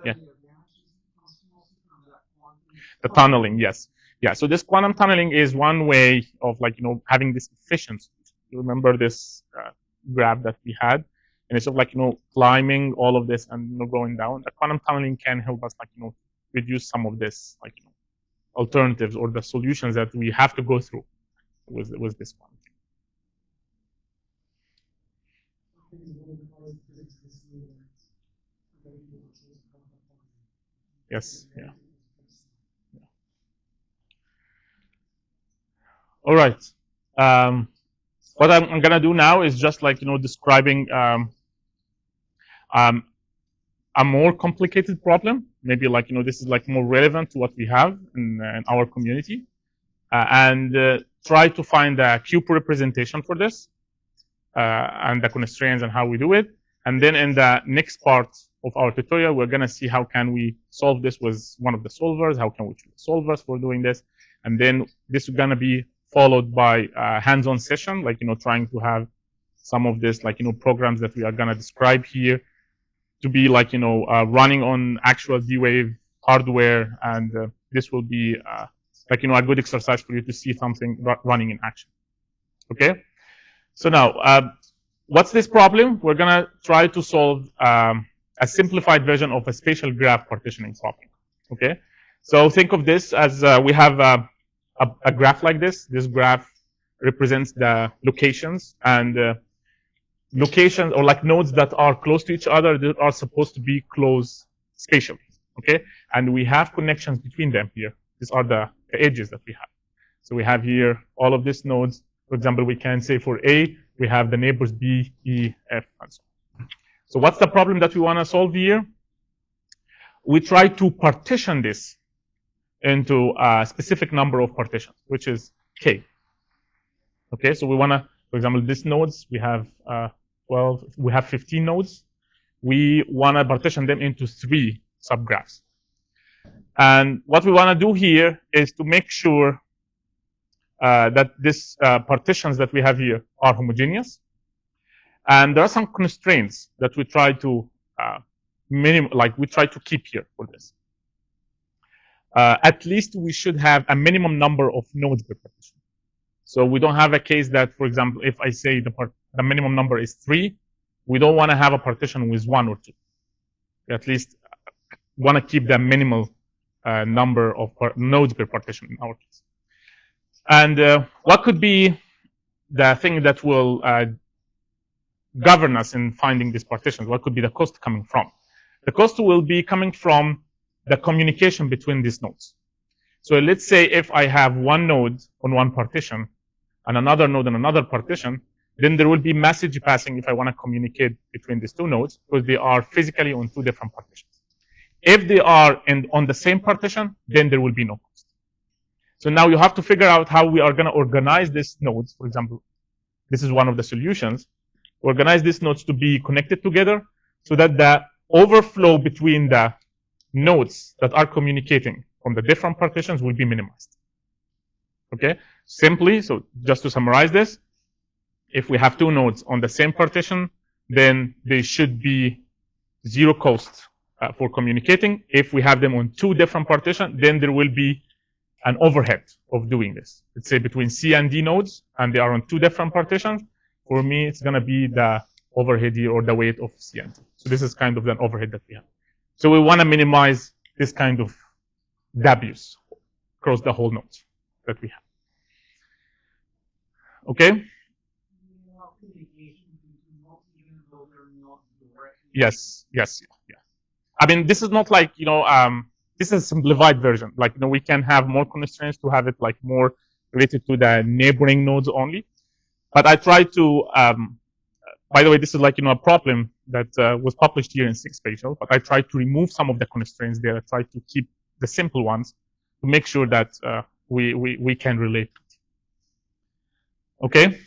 Yeah. The tunneling, yes. Yeah, so this quantum tunneling is one way of, like, having this efficiency. You remember this graph that we had? And it's sort of like, climbing all of this and going down. The quantum tunneling can help us, like, reduce some of this, like, alternatives or the solutions that we have to go through with this one. Yes. Yeah. All right. What I'm gonna do now is just, like, describing a more complicated problem. Maybe, like, this is, like, more relevant to what we have in our community, and try to find a cube representation for this and the constraints and how we do it. And then in the next part of our tutorial, we're going to see how can we solve this with one of the solvers, how can we choose solvers for doing this. And then this is going to be followed by a hands-on session, like, trying to have some of this, like, programs that we are going to describe here to be like, running on actual D-Wave hardware. And this will be like, a good exercise for you to see something running in action. Okay? So now, what's this problem? We're going to try to solve a simplified version of a spatial graph partitioning problem. Okay? So think of this as we have a graph like this. This graph represents the locations, and locations or like nodes that are close to each other that are supposed to be close spatially. Okay? And we have connections between them here. These are the edges that we have. So we have here all of these nodes. For example, we can say for A, we have the neighbors B, E, F, and so on. So what's the problem that we want to solve here? We try to partition this into a specific number of partitions, which is K. Okay, so we want to, for example, these nodes, we have 15 nodes. We want to partition them into 3 subgraphs. And what we want to do here is to make sure that these partitions that we have here are homogeneous. And there are some constraints that we try to we try to keep here for this. At least we should have a minimum number of nodes per partition. So we don't have a case that, for example, if I say the minimum number is 3, we don't want to have a partition with 1 or 2. We at least want to keep the minimal number of nodes per partition in our case. And what could be the thing that will govern us in finding these partitions? What could be the cost coming from? The cost will be coming from the communication between these nodes. So let's say if I have one node on one partition and another node on another partition, then there will be message passing if I want to communicate between these 2 nodes, because they are physically on 2 different partitions. If they are on the same partition, then there will be no cost. So now you have to figure out how we are going to organize these nodes. For example, this is one of the solutions. Organize these nodes to be connected together so that the overflow between the nodes that are communicating from the different partitions will be minimized. Okay? Simply, so just to summarize this, if we have 2 nodes on the same partition, then they should be 0 cost for communicating. If we have them on 2 different partitions, then there will be an overhead of doing this. Let's say between C and D nodes, and they are on 2 different partitions. For me, it's going to be the overhead here, or the weight of C and D. So this is kind of an overhead that we have. So we want to minimize this kind of abuse across the whole nodes that we have. Okay? Yes. I mean, this is not like, this is a simplified version. Like, we can have more constraints to have it like more related to the neighboring nodes only. But I try to, by the way, this is like, a problem that was published here in 6 Spatial, but I try to remove some of the constraints there. I try to keep the simple ones to make sure that we can relate. Okay?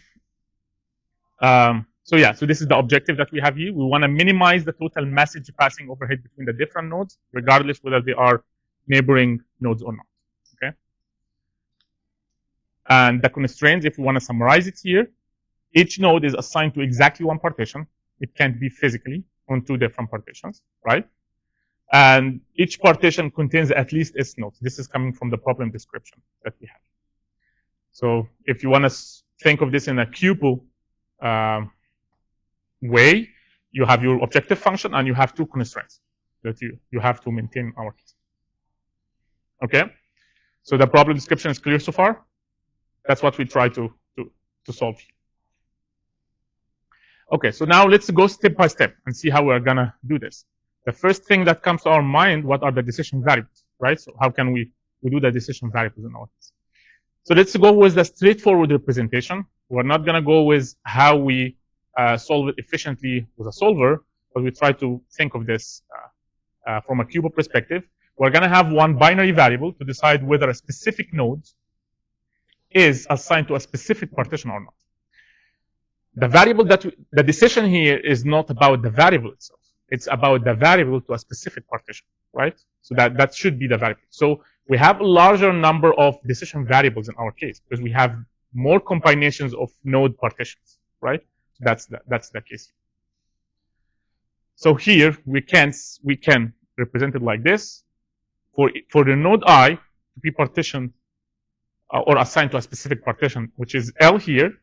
So this is the objective that we have here. We want to minimize the total message passing overhead between the different nodes, regardless whether they are neighboring nodes or not. Okay? And the constraints, if we want to summarize it here, each node is assigned to exactly 1 partition. It can't be physically on 2 different partitions, right? And each partition contains at least S nodes. This is coming from the problem description that we have. So if you want to think of this in a tuple way, you have your objective function and you have 2 constraints that you have to maintain in our case. Okay? So the problem description is clear so far? That's what we try to solve here. Okay, so now let's go step by step and see how we're gonna do this. The first thing that comes to our mind, what are the decision variables, right? So how can we do the decision variables in our case? So let's go with the straightforward representation. We're not gonna go with how we solve it efficiently with a solver, but we try to think of this from a tuple perspective. We're gonna have one binary variable to decide whether a specific node is assigned to a specific partition or not. The variable the decision here is not about the variable itself. It's about the variable to a specific partition, right? So that should be the variable. So we have a larger number of decision variables in our case because we have more combinations of node partitions, right? That's the case. So here we can represent it like this. For the node I to be partitioned or assigned to a specific partition, which is L here,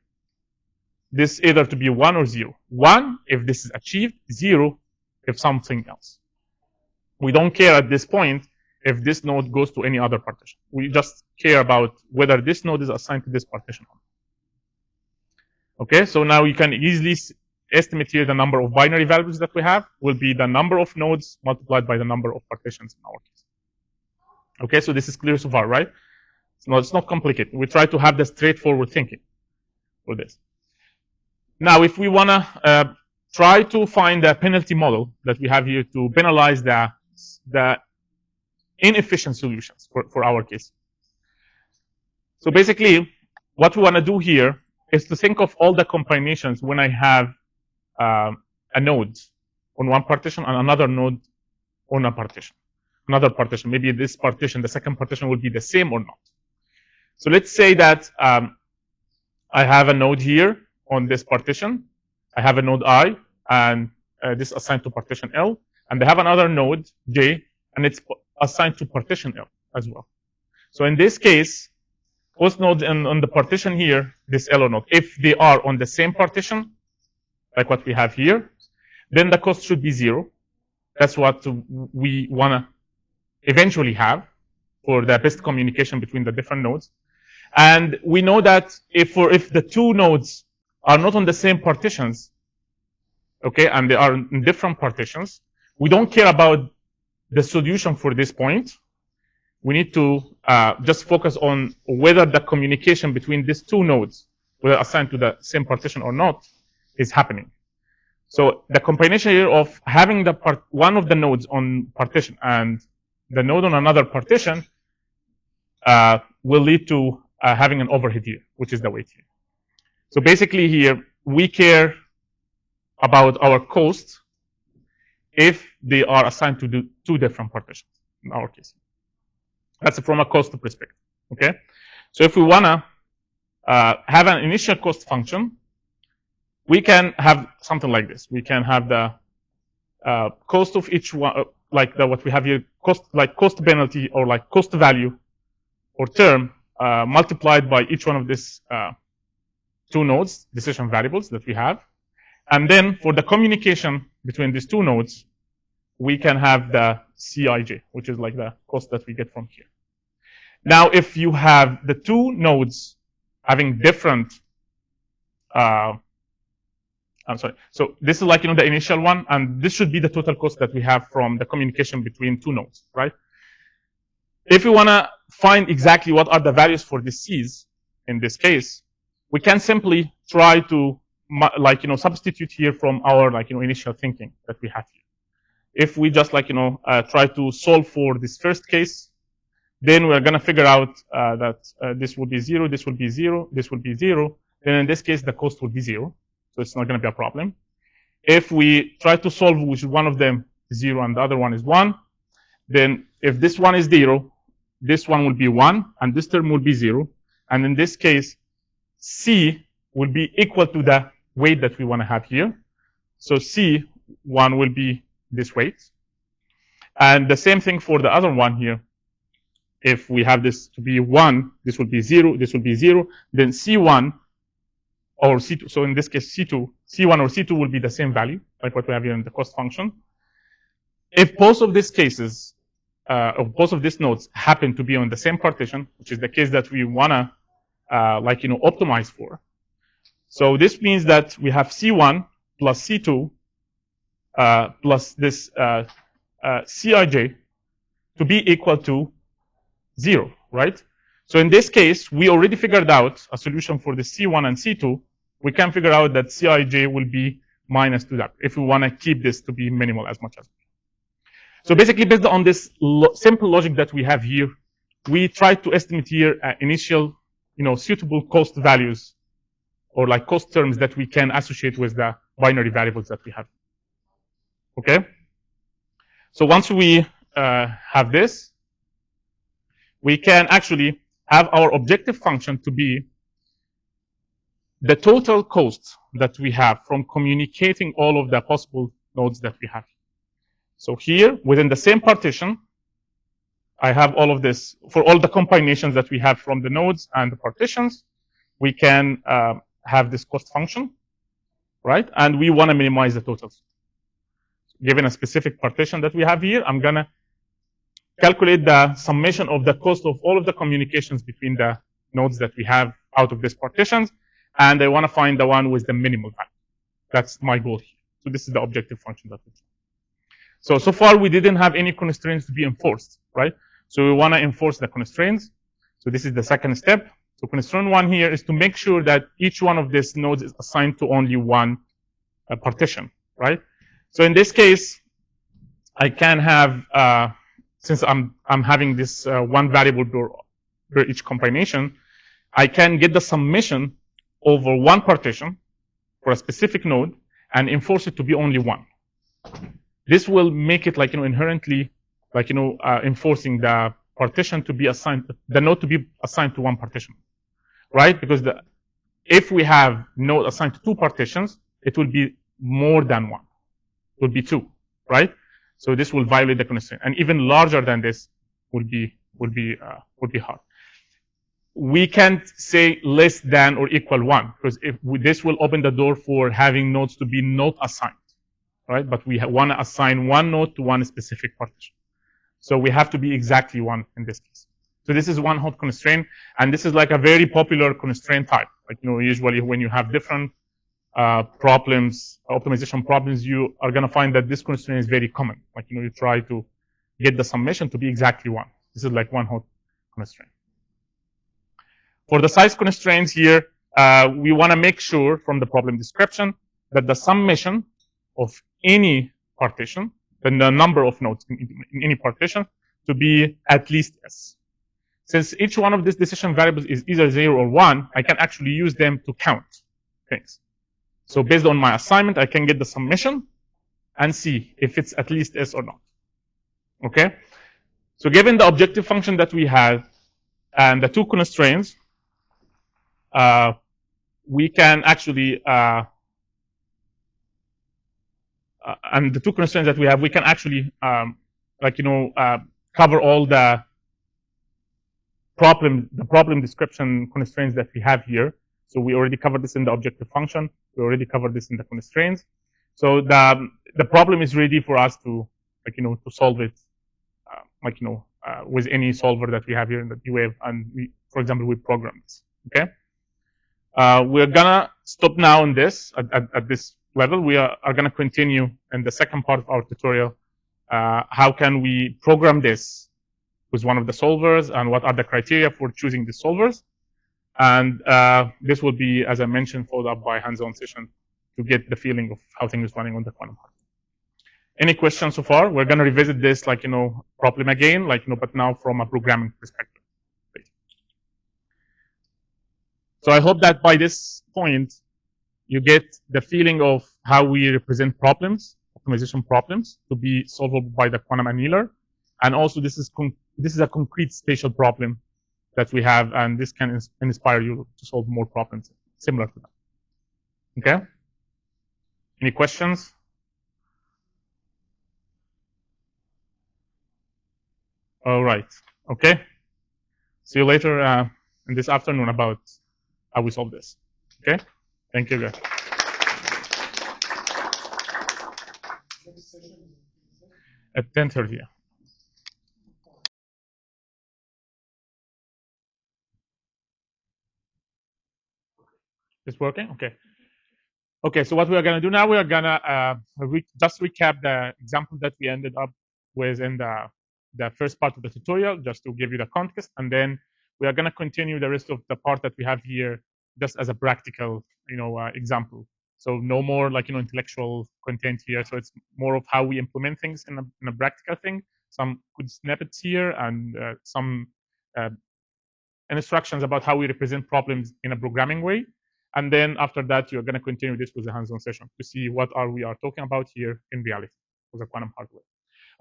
this either to be 1 or 0. 1 if this is achieved, 0 if something else. We don't care at this point if this node goes to any other partition. We just care about whether this node is assigned to this partition. Okay, so now you can easily estimate here the number of binary values that we have will be the number of nodes multiplied by the number of partitions in our case. Okay, so this is clear so far, right? It's not complicated. We try to have the straightforward thinking for this. Now, if we want to try to find the penalty model that we have here to penalize the inefficient solutions for our case. So basically, what we want to do here is to think of all the combinations when I have a node on one partition and another node on a partition. Another partition, maybe this partition, the second partition will be the same or not. So let's say that I have a node here on this partition. I have a node I, and this is assigned to partition L. And I have another node, J, and it's assigned to partition L as well. So in this case, both nodes on the partition here, this L or node, if they are on the same partition, like what we have here, then the cost should be 0. That's what we want to eventually have for the best communication between the different nodes. And we know that if the two nodes are not on the same partitions, okay, and they are in different partitions, we don't care about the solution for this point. We need to just focus on whether the communication between these two nodes, whether assigned to the same partition or not, is happening. So the combination here of having one of the nodes on partition and the node on another partition will lead to having an overhead here, which is the weight here. So basically here, we care about our cost if they are assigned to two different partitions, in our case. That's from a cost perspective, okay? So if we want to have an initial cost function, we can have something like this. We can have the cost of each one, what we have here, cost penalty or like cost value or term multiplied by each one of these two nodes, decision variables that we have. And then for the communication between these two nodes, we can have the Cij, which is like the cost that we get from here. Now, if you have the two nodes having different, I'm sorry. So this is like, the initial one, and this should be the total cost that we have from the communication between two nodes, right? If we want to find exactly what are the values for the C's in this case, we can simply try to, substitute here from our, initial thinking that we have here. If we just, try to solve for this first case, then we're going to figure out that this will be 0, this will be 0, this will be 0. Then in this case, the cost will be 0. So it's not going to be a problem. If we try to solve which one of them is 0 and the other one is 1, then if this one is 0, this one will be 1, and this term will be 0. And in this case, C will be equal to the weight that we want to have here. So C1 will be this weight. And the same thing for the other one here. If we have this to be 1, this will be 0, this will be 0, then C1 or C2, so in this case C1 or C2 will be the same value, like what we have here in the cost function. If both of these cases, or both of these nodes happen to be on the same partition, which is the case that we want to, optimize for. So this means that we have C1 plus C2 plus this Cij to be equal to 0, right? So in this case, we already figured out a solution for the C1 and C2. We can figure out that Cij will be minus 2 that if we want to keep this to be minimal as much as possible. So basically, based on this simple logic that we have here, we try to estimate here initial, suitable cost values or like cost terms that we can associate with the binary variables that we have. Okay? So once we have this, we can actually have our objective function to be the total cost that we have from communicating all of the possible nodes that we have. So here, within the same partition, I have all of this. For all the combinations that we have from the nodes and the partitions, we can have this cost function, right? And we want to minimize the totals. Given a specific partition that we have here, I'm going to calculate the summation of the cost of all of the communications between the nodes that we have out of these partitions, and I want to find the one with the minimal value. That's my goal here. So this is the objective function that we have. So far we didn't have any constraints to be enforced, right? So we want to enforce the constraints. So this is the second step. So constraint 1 here is to make sure that each one of these nodes is assigned to only one partition, right? So in this case, I can have, since I'm having this one variable per each combination, I can get the summation over one partition for a specific node and enforce it to be only one. This will make it inherently enforcing the partition to be assigned, the node to be assigned to one partition, right? Because if we have node assigned to two partitions, it will be more than one. It will be two, right? So this will violate the constraint, and even larger than this would be hard. We can't say less than or equal one, because this will open the door for having nodes to be not assigned, right? But we want to assign one node to one specific partition. So we have to be exactly one in this case. So this is one hot constraint, and this is like a very popular constraint type. Usually when you have different problems, optimization problems, you are going to find that this constraint is very common. You try to get the summation to be exactly one. This is like one hot constraint. For the size constraints here, we want to make sure from the problem description that the summation of any partition, then the number of nodes in any partition, to be at least s. Since each one of these decision variables is either 0 or 1, I can actually use them to count things. So based on my assignment, I can get the summation and see if it's at least s or not. Okay? So given the objective function that we have and the two constraints, we can actually, and the two constraints that we have, we can actually, cover all the problem description constraints that we have here. So we already covered this in the objective function. We already covered this in the constraints. So the problem is ready for us to, to solve it, with any solver that we have here in the UAV, and for example, we program this. Okay. We're gonna stop now on this at this level. We are gonna continue in the second part of our tutorial. How can we program this with one of the solvers, and what are the criteria for choosing the solvers? And this will be, as I mentioned, followed up by hands-on session to get the feeling of how things is running on the quantum hardware. Any questions so far? We're gonna revisit this, problem again, but now from a programming perspective. So I hope that by this point, you get the feeling of how we represent problems, optimization problems, to be solvable by the quantum annealer. And also, this is a concrete spatial problem that we have, and this can inspire you to solve more problems similar to that. Okay? Any questions? All right. Okay. See you later in this afternoon about how we solve this. Okay? Thank you, guys. At 10:30. It's working? Okay. Okay, so what we are going to do now, we are going to just recap the example that we ended up with in the first part of the tutorial, just to give you the context, and then we are going to continue the rest of the part that we have here just as a practical, example. So no more intellectual content here. So it's more of how we implement things in a practical thing. Some good snippets here, and some instructions about how we represent problems in a programming way. And then after that, you're going to continue this with a hands-on session to see what we are talking about here in reality with the quantum hardware.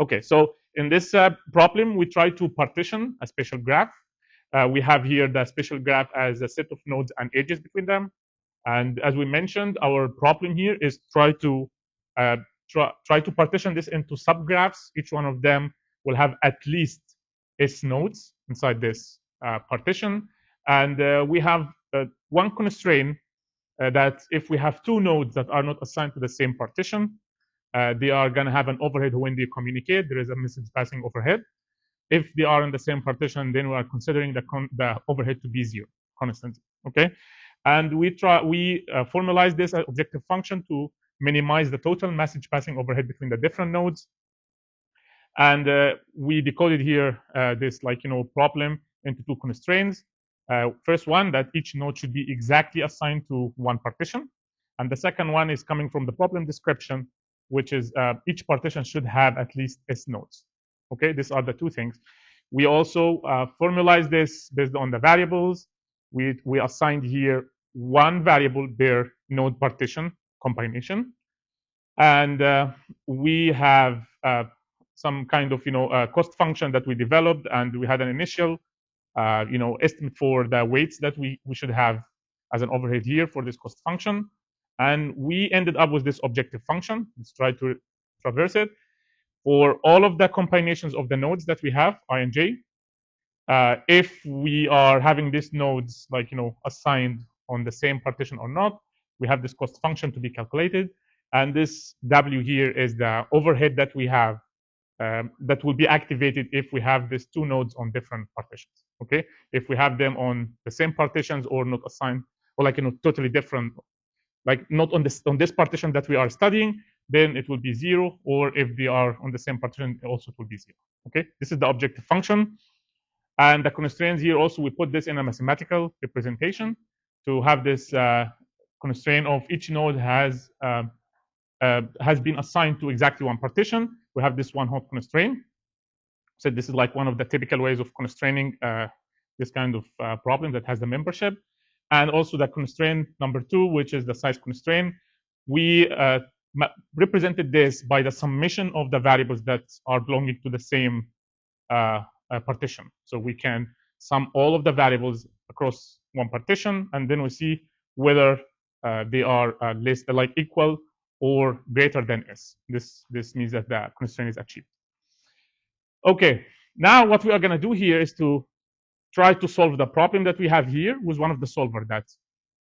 Okay, so in this problem, we try to partition a spatial graph. We have here the spatial graph as a set of nodes and edges between them. And as we mentioned, our problem here is uh, try to partition this into subgraphs. Each one of them will have at least S nodes inside this partition. And we have one constraint that if we have two nodes that are not assigned to the same partition, they are going to have an overhead when they communicate. There is a message passing overhead. If they are in the same partition, then we are considering the overhead to be zero, constant. Okay, and we formalize this objective function to minimize the total message passing overhead between the different nodes. And we decoded here this problem into two constraints. First one, that each node should be exactly assigned to one partition, and the second one is coming from the problem description, which is each partition should have at least S nodes. Okay, these are the two things. We also formalized this based on the variables. We assigned here one variable per node partition combination, and we have some kind of cost function that we developed, and we had an initial estimate for the weights that we should have as an overhead here for this cost function, and we ended up with this objective function. Let's try to traverse it. For all of the combinations of the nodes that we have, I and j, if we are having these nodes assigned on the same partition or not, we have this cost function to be calculated, and this w here is the overhead that we have that will be activated if we have these two nodes on different partitions. Okay, if we have them on the same partitions or not assigned, or totally different, like not on this partition that we are studying, then it will be zero, or if they are on the same partition, also it will be zero. Okay, this is the objective function. And the constraints here also, we put this in a mathematical representation to have this constraint of each node has been assigned to exactly one partition. We have this one hot constraint. So this is like one of the typical ways of constraining this kind of problem that has the membership. And also the constraint number two, which is the size constraint. We represented this by the summation of the variables that are belonging to the same partition. So we can sum all of the variables across one partition, and then we see whether they are equal or greater than S. This means that the constraint is achieved. Okay, now what we are going to do here is to try to solve the problem that we have here with one of the solvers that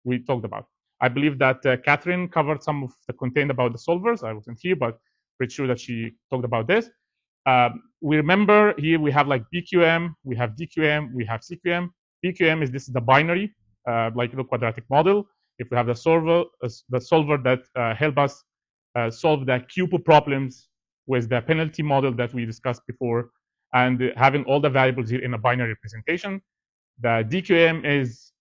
we talked about. I believe that Catherine covered some of the content about the solvers. I wasn't here, but pretty sure that she talked about this. We remember here we have like BQM, we have DQM, we have CQM. BQM is the binary, quadratic model. If we have the solver that help us solve the cube problems with the penalty model that we discussed before, and having all the variables here in a binary representation. The DQM is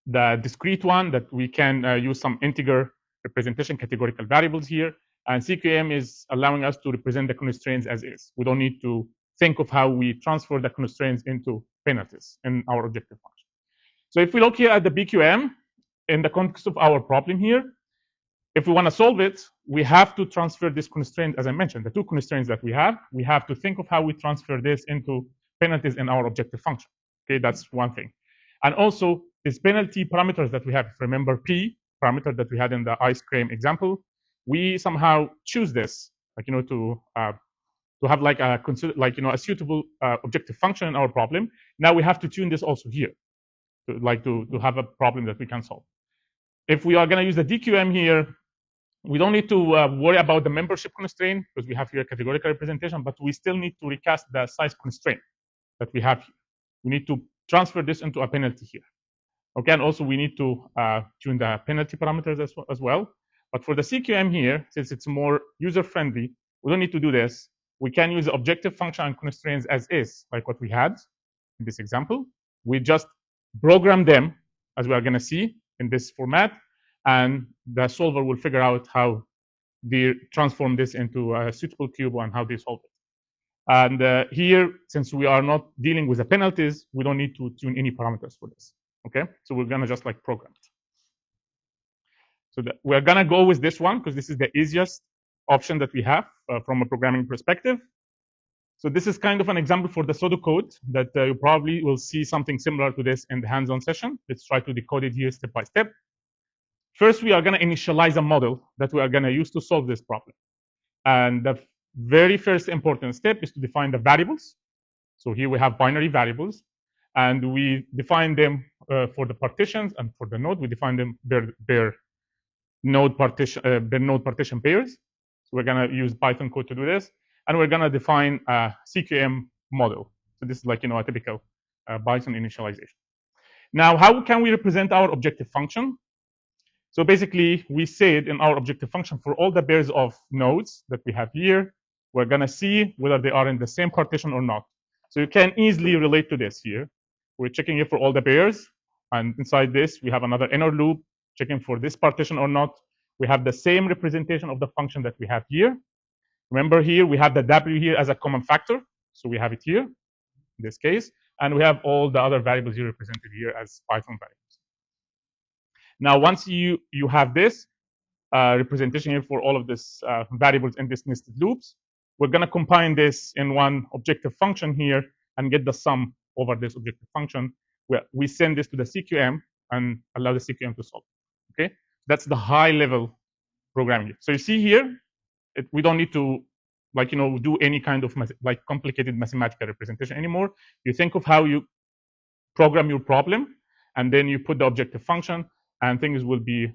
the discrete one that we can use some integer representation categorical variables here. And CQM is allowing us to represent the constraints as is. We don't need to think of how we transfer the constraints into penalties in our objective function. So if we look here at the BQM, in the context of our problem here, if we want to solve it, we have to transfer this constraint, as I mentioned, the two constraints that we have to think of how we transfer this into penalties in our objective function. Okay, that's one thing. And also, these penalty parameters that we have, remember P parameter that we had in the ice cream example, we somehow choose this, to have a suitable objective function in our problem. Now we have to tune this also here, to have a problem that we can solve. If we are going to use the DQM here, we don't need to worry about the membership constraint because we have here a categorical representation, but we still need to recast the size constraint that we have here. We need to transfer this into a penalty here. Okay, and also we need to tune the penalty parameters as well. But for the CQM here, since it's more user-friendly, we don't need to do this. We can use the objective function and constraints as is, like what we had in this example. We just program them, as we are going to see, in this format, and the solver will figure out how they transform this into a suitable cube and how they solve it. And here, since we are not dealing with the penalties, we don't need to tune any parameters for this. Okay, so we're gonna just program it. So we're gonna go with this one because this is the easiest option that we have from a programming perspective. So this is kind of an example for the pseudocode that you probably will see something similar to this in the hands-on session. Let's try to decode it here step by step. First, we are going to initialize a model that we are going to use to solve this problem. And the very first important step is to define the variables. So here we have binary variables, and we define them for the partitions, and for the node, we define them their node partition pairs. So we're going to use Python code to do this, and we're going to define a CQM model. So this is like a typical Python initialization. Now, how can we represent our objective function? So basically, we said in our objective function for all the pairs of nodes that we have here, we're going to see whether they are in the same partition or not. So you can easily relate to this here. We're checking it for all the pairs, and inside this, we have another inner loop checking for this partition or not. We have the same representation of the function that we have here. Remember here, we have the W here as a common factor. So we have it here, in this case. And we have all the other variables here represented here as Python variables. Now, once you have this representation here for all of these variables in this nested loops, we're going to combine this in one objective function here and get the sum over this objective function. We send this to the CQM and allow the CQM to solve. Okay, that's the high-level programming. So you see here, we don't need to do any kind of complicated mathematical representation anymore. You think of how you program your problem, and then you put the objective function, and things will be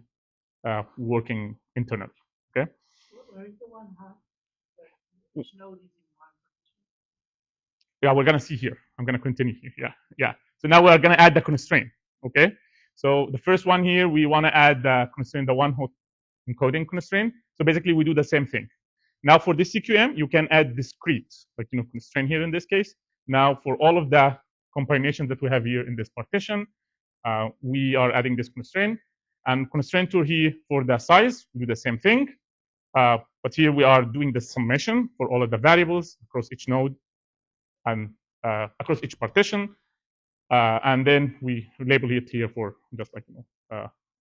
working internally. Okay. Where is the one half? Which node is in one partition? Yeah, we're gonna see here. I'm gonna continue here. Yeah. So now we're gonna add the constraint. Okay. So the first one here, we want to add the constraint, the one-hot encoding constraint. So basically, we do the same thing. Now for this CQM, you can add discrete, constraint here in this case. Now for all of the combinations that we have here in this partition, we are adding this constraint. And constraint tool here for the size, we do the same thing. But here we are doing the summation for all of the variables across each node and across each partition. And then we label it here for just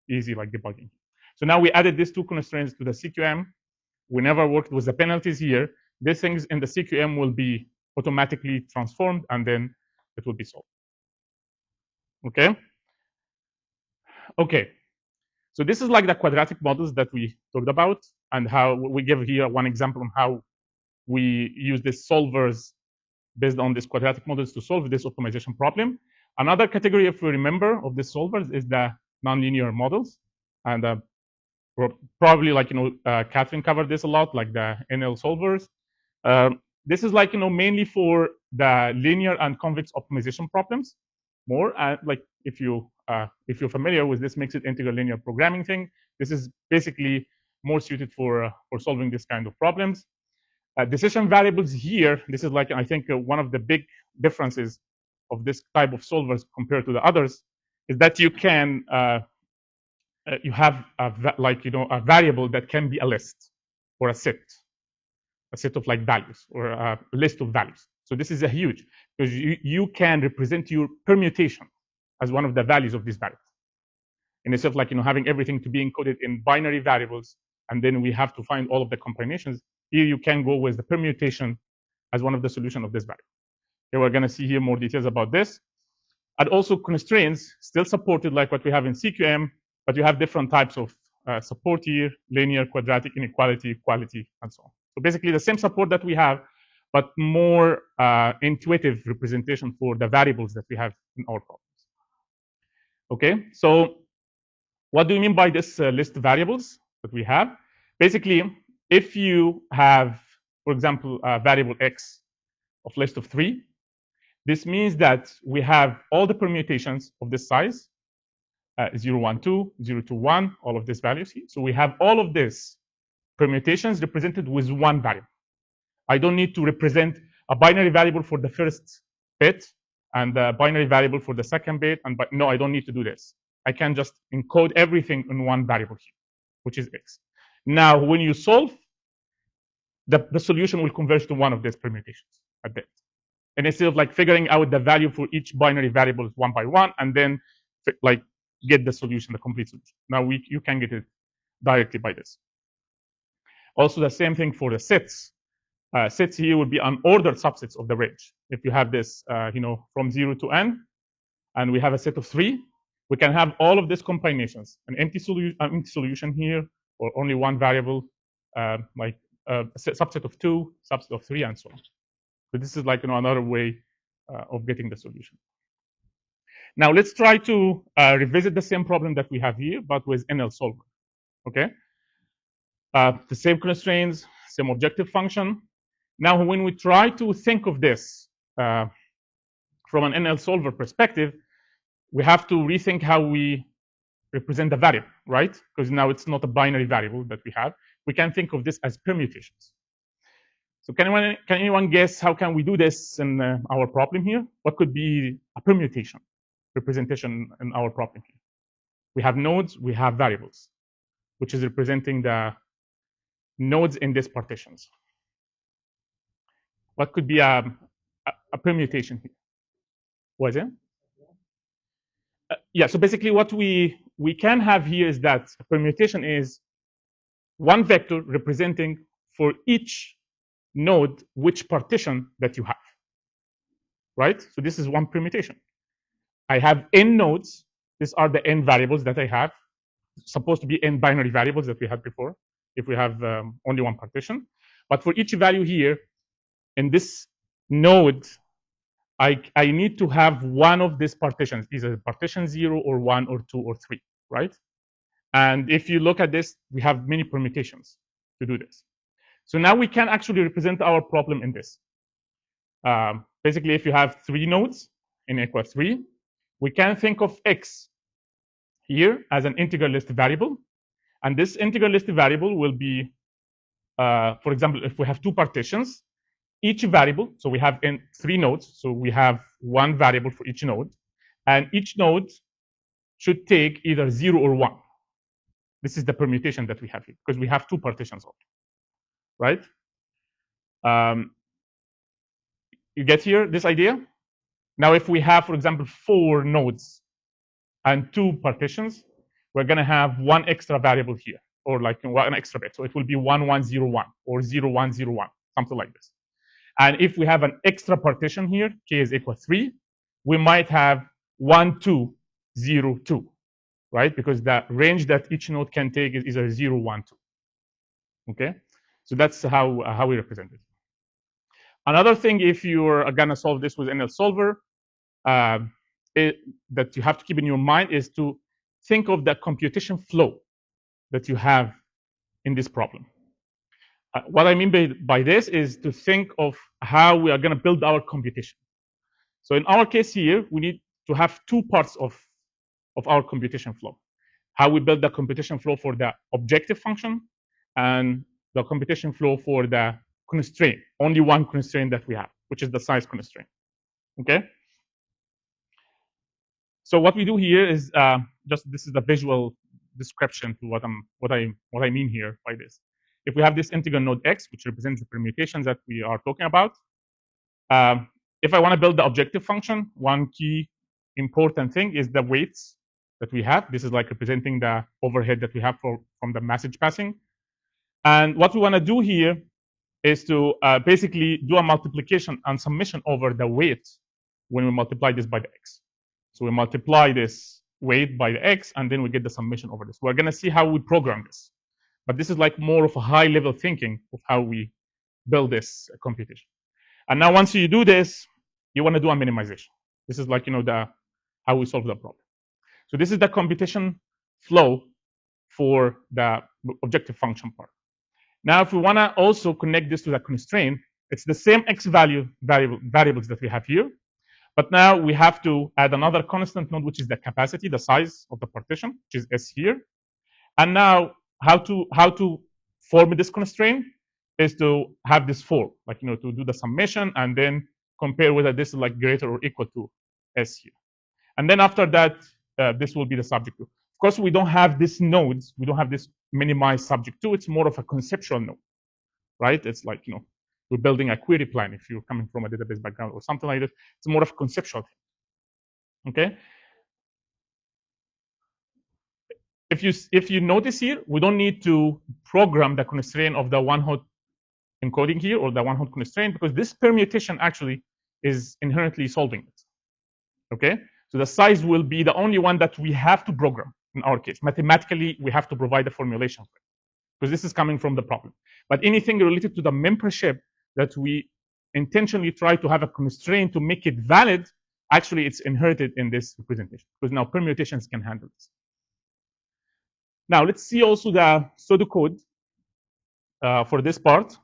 easy debugging. So now we added these two constraints to the CQM. We never worked with the penalties here. These things in the CQM will be automatically transformed, and then it will be solved. Okay. Okay. So this is like the quadratic models that we talked about, and how we give here one example on how we use these solvers based on these quadratic models to solve this optimization problem. Another category, if we remember, of these solvers is the nonlinear models, and probably Catherine covered this a lot, like the NL solvers. This is mainly for the linear and convex optimization problems. More if you're familiar with this mixed integral linear programming thing, this is basically more suited for solving this kind of problems. Decision variables here, this is I think one of the big differences of this type of solvers compared to the others is that you can you have a variable that can be a list or a set of values, or a list of values. So this is a huge, because you can represent your permutation as one of the values of these variables. And instead of having everything to be encoded in binary variables, and then we have to find all of the combinations, here you can go with the permutation as one of the solution of this variable. Okay, we're going to see here more details about this. And also constraints still supported like what we have in CQM, but you have different types of support here: linear, quadratic, inequality, equality, and so on. So basically the same support that we have, but more intuitive representation for the variables that we have in our problems. Okay, so what do you mean by this list of variables that we have? Basically, if you have, for example, a variable x of list of 3, this means that we have all the permutations of this size, 0, 1, 2, 0, 2, 1, all of these values here. So we have all of these permutations represented with one variable. I don't need to represent a binary variable for the first bit and a binary variable for the second bit. No, I don't need to do this. I can just encode everything in one variable here, which is x. Now, when you solve, the solution will converge to one of these permutations at the end. And instead of figuring out the value for each binary variable one by one, and then get the solution, the complete solution. Now you can get it directly by this. Also, the same thing for the sets. Sets here would be unordered subsets of the range. If you have this, from 0 to n, and we have a set of 3, we can have all of these combinations, an empty solution here, or only one variable, like a subset of 2, subset of 3, and so on. So this is like another way of getting the solution. Now let's try to revisit the same problem that we have here, but with NL solver. Okay, the same constraints, same objective function. Now, when we try to think of this from an NL solver perspective, we have to rethink how we represent the variable, right? Because now it's not a binary variable that we have. We can think of this as permutations. So can anyone guess how can we do this in our problem here? What could be a permutation representation in our problem here? We have nodes, we have variables, which is representing the nodes in these partitions. What could be a permutation here? Was it? Yeah, so basically what we can have here is that a permutation is one vector representing for each node which partition that you have, right? So this is one permutation. I have n nodes. These are the n variables that I have. It's supposed to be n binary variables that we had before if we have only one partition. But for each value here in this node, I need to have one of these partitions, either partition 0 or 1 or 2 or 3, right? And if you look at this, we have many permutations to do this. So now we can actually represent our problem in this. Basically, if you have 3 nodes in equal 3, we can think of x here as an integer list variable. And this integer list variable will be, for example, if we have 2 partitions, each variable, so we have in 3 nodes, so we have one variable for each node, and each node should take either 0 or 1. This is the permutation that we have here, because we have 2 partitions of it, right? You get here this idea? Now, if we have, for example, 4 nodes and 2 partitions, we're going to have one extra variable here, or like one extra bit. So it will be 1101 or 0101, something like this. And if we have an extra partition here, k is equal 3, we might have 1202, right? Because the range that each node can take is either 0, 1, 2. Okay, so that's how we represent it. Another thing, if you're gonna solve this with NL solver, that you have to keep in your mind is to think of the computation flow that you have in this problem. What I mean by this is to think of how we are going to build our computation. So in our case here, we need to have 2 parts of our computation flow. How we build the computation flow for the objective function and the computation flow for the constraint, only one constraint that we have, which is the size constraint. Okay. So what we do here is just this is the visual description to what I mean here by this. If we have this integer node x, which represents the permutations that we are talking about, if I want to build the objective function, one key important thing is the weights that we have. This is like representing the overhead that we have from the message passing. And what we want to do here is to basically do a multiplication and summation over the weight when we multiply this by the x. So we multiply this weight by the x, and then we get the summation over this. We're going to see how we program this. But this is like more of a high-level thinking of how we build this computation. And now once you do this, you want to do a minimization. This is like, how we solve the problem. So this is the computation flow for the objective function part. Now, if we want to also connect this to the constraint, it's the same x value variables that we have here. But now we have to add another constant node, which is the capacity, the size of the partition, which is S here. And now how to form this constraint is to have this for, like, to do the summation and then compare whether this is like greater or equal to S here. And then after that, this will be the subject to. Of course, we don't have these nodes. We don't have this minimized subject to. It's more of a conceptual node, right? It's like, we're building a query plan if you're coming from a database background or something like that. It's more of a conceptual thing. Okay. if you notice here, we don't need to program the constraint of the one-hot encoding here or the one-hot constraint, because this permutation actually is inherently solving it. Okay, so the size will be the only one that we have to program in our case. Mathematically, we have to provide the formulation for it, because this is coming from the problem. But anything related to the membership that we intentionally try to have a constraint to make it valid, actually it's inherited in this representation, because now permutations can handle this. Now let's see also the pseudocode for this part.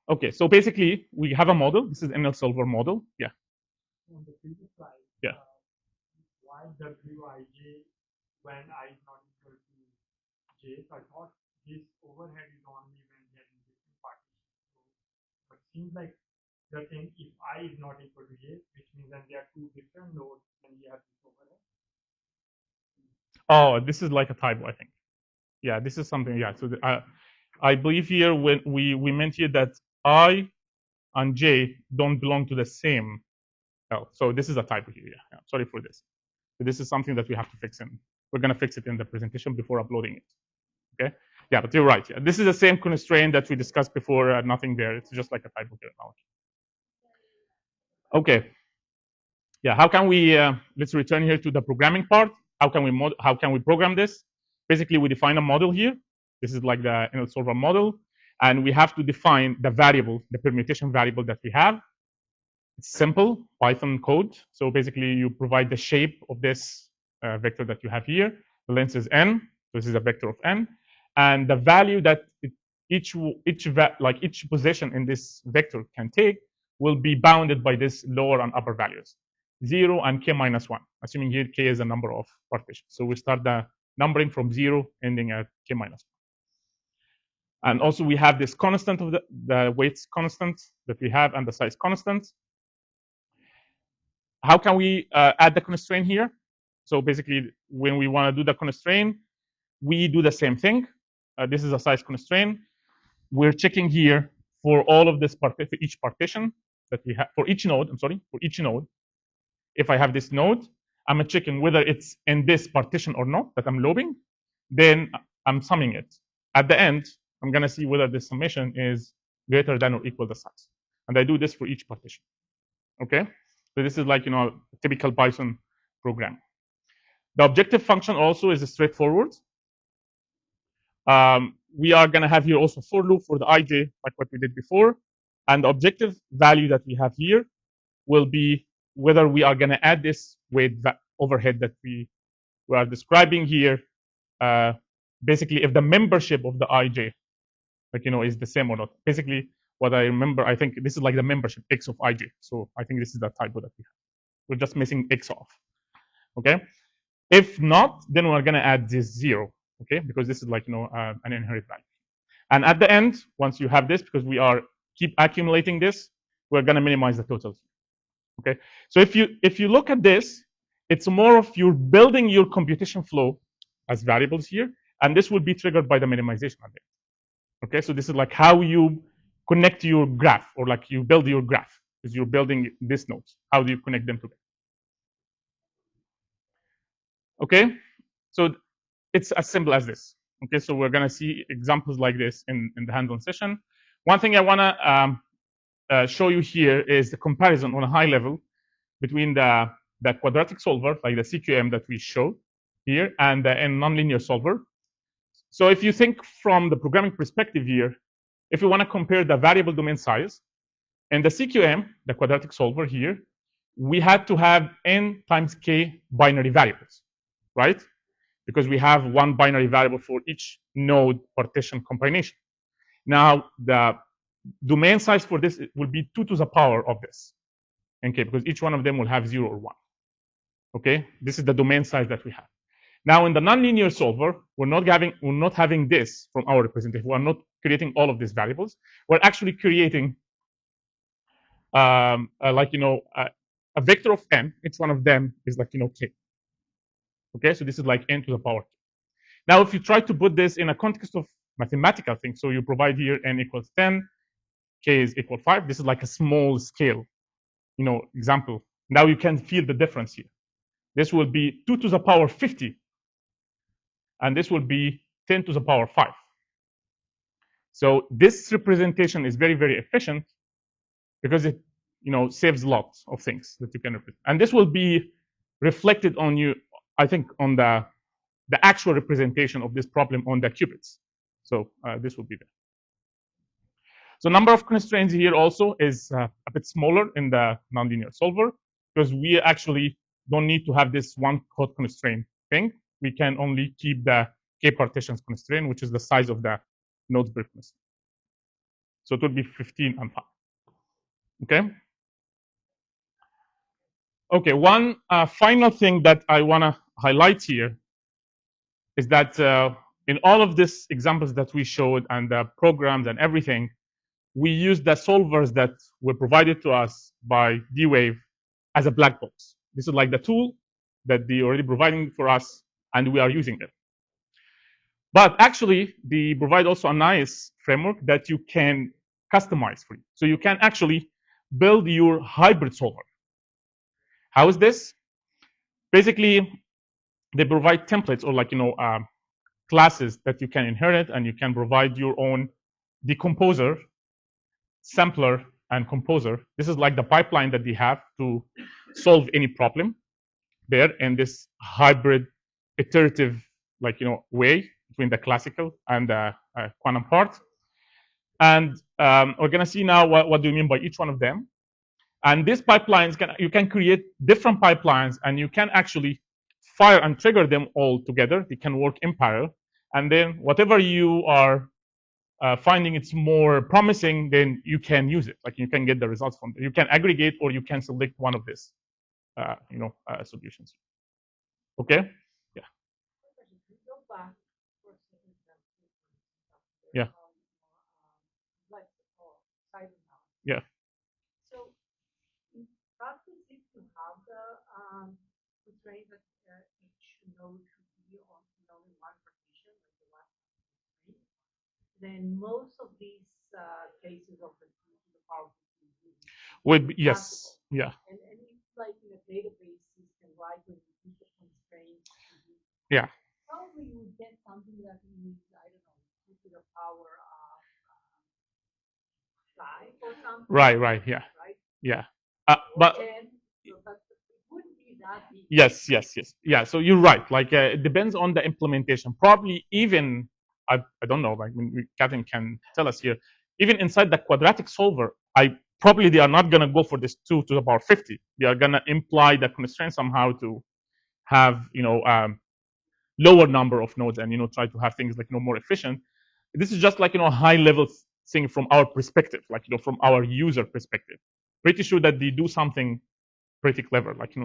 Okay, so basically we have a model. This is ML solver model. Yeah. On the previous slide, Yeah. Why Wij when I is not equal to j? So I thought this overhead is only when they are in different partitions. So, but it seems like you're saying if I is not equal to j, which means that there are two different nodes, then you have this overhead. Oh, this is like a typo, I think. Yeah, this is something. Yeah. So I believe here when we meant here that I and j don't belong to the same L. So this is a typo here. Yeah. Sorry for this. So this is something that we have to fix in. We're going to fix it in the presentation before uploading it. Okay. Yeah, but you're right. Yeah. This is the same constraint that we discussed before. Nothing there. It's just like a typo here now. Okay. Yeah. How can we? Let's return here to the programming part. How can we program this? Basically, we define a model here. This is like the ML solver model, and we have to define the variable, the permutation variable that we have. It's simple Python code. So basically, you provide the shape of this vector that you have here. The length is n. So this is a vector of n, and the value that each position in this vector can take will be bounded by this lower and upper values, 0 and k minus 1. Assuming here k is a number of partitions. So we start the numbering from 0, ending at k minus 1. And also we have this constant of the weights constant that we have and the size constant. How can we add the constraint here? So basically, when we want to do the constraint, we do the same thing. This is a size constraint. We're checking here for all of this for each partition that we have, for each node. I'm sorry, for each node. If I have this node, I'm checking whether it's in this partition or not that I'm loading. Then I'm summing it. At the end, I'm going to see whether the summation is greater than or equal to size. And I do this for each partition. Okay. So this is like, a typical Python program. The objective function also is straightforward. We are going to have here also for loop for the ij, like what we did before. And the objective value that we have here will be whether we are going to add this weight overhead that we are describing here. Basically, if the membership of the ij, is the same or not. Basically, what I remember, I think this is like the membership x of ij. So I think this is the typo that we have. We're just missing x off. Okay. If not, then we're going to add this 0. Okay, because this is like an inherent value. And at the end, once you have this, because we are keep accumulating this, we're going to minimize the totals. Okay. So if you look at this, it's more of you're building your computation flow as variables here, and this will be triggered by the minimization at the end. Okay, so this is like how you connect your graph, or like you build your graph, because you're building these nodes. How do you connect them together? Okay, so it's as simple as this. Okay, so we're gonna see examples like this in the hands-on session. One thing I wanna show you here is the comparison on a high level between the quadratic solver, like the CQM that we showed here, and the nonlinear solver. So if you think from the programming perspective here, if you want to compare the variable domain size and the CQM, the quadratic solver here, we had to have n times k binary variables, right? Because we have one binary variable for each node partition combination. Now, the domain size for this will be 2 to the power of this, okay, because each one of them will have 0 or 1. Okay, this is the domain size that we have. Now, in the nonlinear solver, we're not having this from our representation. We're not creating all of these variables. We're actually creating a vector of n. Each one of them is like k. Okay, so this is like n to the power k. Now, if you try to put this in a context of mathematical thing, so you provide here n equals 10, k is equal 5. This is like a small scale, example. Now you can feel the difference here. This will be 2 to the power 50, and this will be 10 to the power 5. So this representation is very, very efficient because it, saves lots of things that you can represent. And this will be reflected on you, I think, on the actual representation of this problem on the qubits. So this will be there. So number of constraints here also is a bit smaller in the nonlinear solver because we actually don't need to have this one code constraint thing. We can only keep the k partitions constraint, which is the size of the nodes per constraint. So it would be 15 and 5. Okay. Okay. One final thing that I want to highlight here is that in all of these examples that we showed and the programs and everything, we use the solvers that were provided to us by D-Wave as a black box. This is like the tool that they already providing for us, and we are using it. But actually, they provide also a nice framework that you can customize for you. So you can actually build your hybrid solver. How is this? Basically, they provide templates or classes that you can inherit, and you can provide your own decomposer, sampler, and composer. This is like the pipeline that they have to solve any problem there in this hybrid iterative way between the classical and the quantum part. And we're going to see now what do you mean by each one of them. And these pipelines, you can create different pipelines, and you can actually fire and trigger them all together. They can work in parallel. And then whatever you are finding it's more promising, then you can use it. Like you can get the results from it. You can aggregate, or you can select one of these, solutions. Okay. Yeah. Yeah. Yeah. So in practice, if you have the constraint that each node should be on only one partition, like the one constraint, then most of these cases of the power would be, yes. Yeah. And it's like in a database system, right? When you put the constraints. Yeah. Probably you would get something that needs, I don't know, 2 to the power of 5 or something. Right. Yeah. Right? Yeah. But 10, so that it wouldn't be that big. Yes. Yeah. So you're right. Like it depends on the implementation. Probably even I don't know. Like Catherine can tell us here. Even inside the quadratic solver, probably they are not going to go for this 2 to the power 50. They are going to imply the constraint somehow to have lower number of nodes and try to have things like more efficient. This is just like high level thing from our perspective, like from our user perspective. Pretty sure that they do something pretty clever, like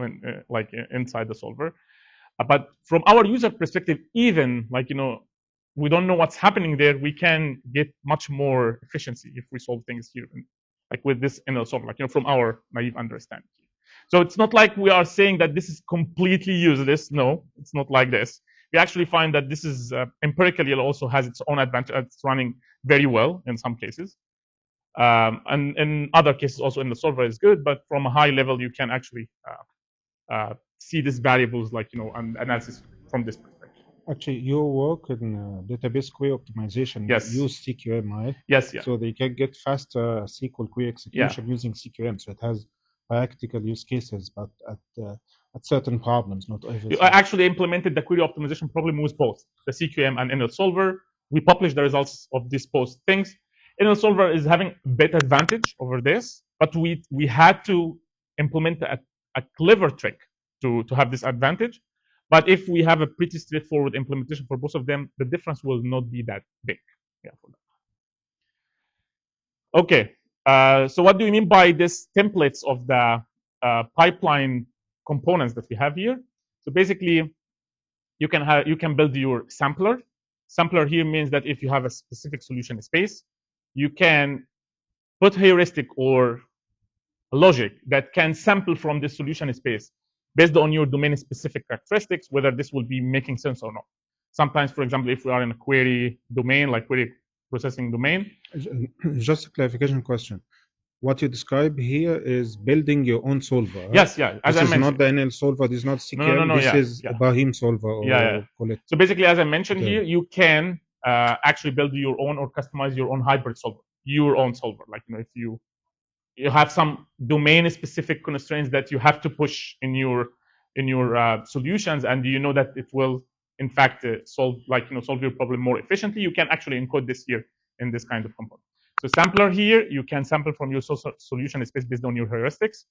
inside the solver. But from our user perspective, even we don't know what's happening there, we can get much more efficiency if we solve things here, like with this ML solver, from our naive understanding. So it's not like we are saying that this is completely useless. No, it's not like this. We actually find that this is empirically, it also has its own advantage. It's running very well in some cases. And in other cases, also in the solver is good, but from a high level, you can actually see these variables and analysis from this perspective. Actually, your work in database query optimization use CQM, right? Yes. So they can get faster SQL query execution using CQM. So it has practical use cases, but at certain problems, not everything. I actually implemented the query optimization problem with both the CQM and ML solver. We published the results of these both things. ML solver is having a better advantage over this, but we had to implement a clever trick to have this advantage. But if we have a pretty straightforward implementation for both of them, the difference will not be that big. Yeah. For that. Okay. So what do you mean by this templates of the pipeline components that we have here? So basically, you can build your sampler. Sampler here means that if you have a specific solution space, you can put heuristic or logic that can sample from this solution space based on your domain specific characteristics, whether this will be making sense or not. Sometimes, for example, if we are in a query domain, like query processing domain. Just a clarification question. what you describe here is building your own solver. Yes, yeah. As this I is mentioned, not the Annealing solver. This is not CQM. no. This Yeah, is Ibrahim solver, or call it. So basically, as I mentioned whatever. here, you can actually build your own or customize your own hybrid solver, your own solver. Like if you have some domain specific constraints that you have to push in your solutions, and you know that it will in fact solve your problem more efficiently, you can actually encode this here in this kind of component. So sampler here, you can sample from your solution space based on your heuristics.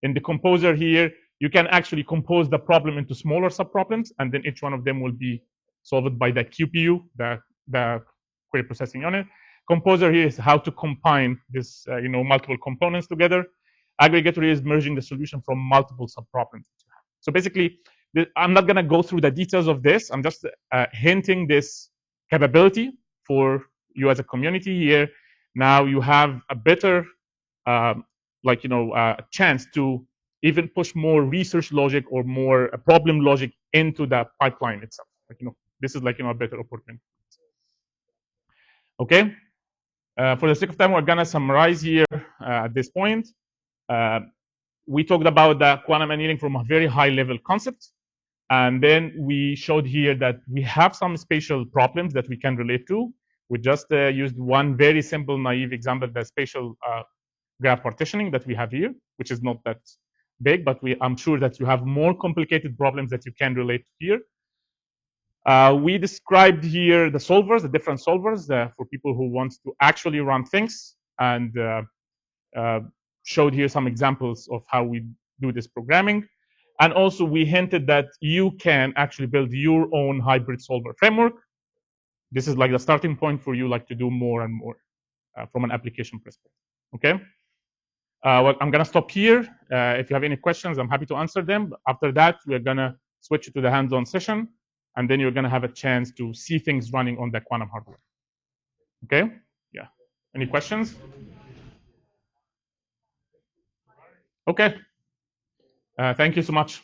In the composer here, you can actually compose the problem into smaller subproblems, and then each one of them will be solved by the QPU, the query processing unit. Composer here is how to combine this, multiple components together. Aggregator is merging the solution from multiple subproblems. So basically, I'm not going to go through the details of this. I'm just hinting this capability for you as a community here. Now you have a better, chance to even push more research logic or more problem logic into the pipeline itself. This is a better opportunity. Okay. For the sake of time, we're gonna summarize here at this point. We talked about the quantum annealing from a very high level concept. And then we showed here that we have some spatial problems that we can relate to. We just used one very simple, naive example, the spatial graph partitioning that we have here, which is not that big, but I'm sure that you have more complicated problems that you can relate to here. We described here the solvers, the different solvers for people who want to actually run things, and showed here some examples of how we do this programming. And also we hinted that you can actually build your own hybrid solver framework. This is like the starting point for you to do more and more from an application perspective. Okay. Well, I'm gonna stop here. If you have any questions, I'm happy to answer them. After that, we're gonna switch to the hands-on session, and then you're gonna have a chance to see things running on the quantum hardware. Okay. Yeah. Any questions? Okay. Thank you so much.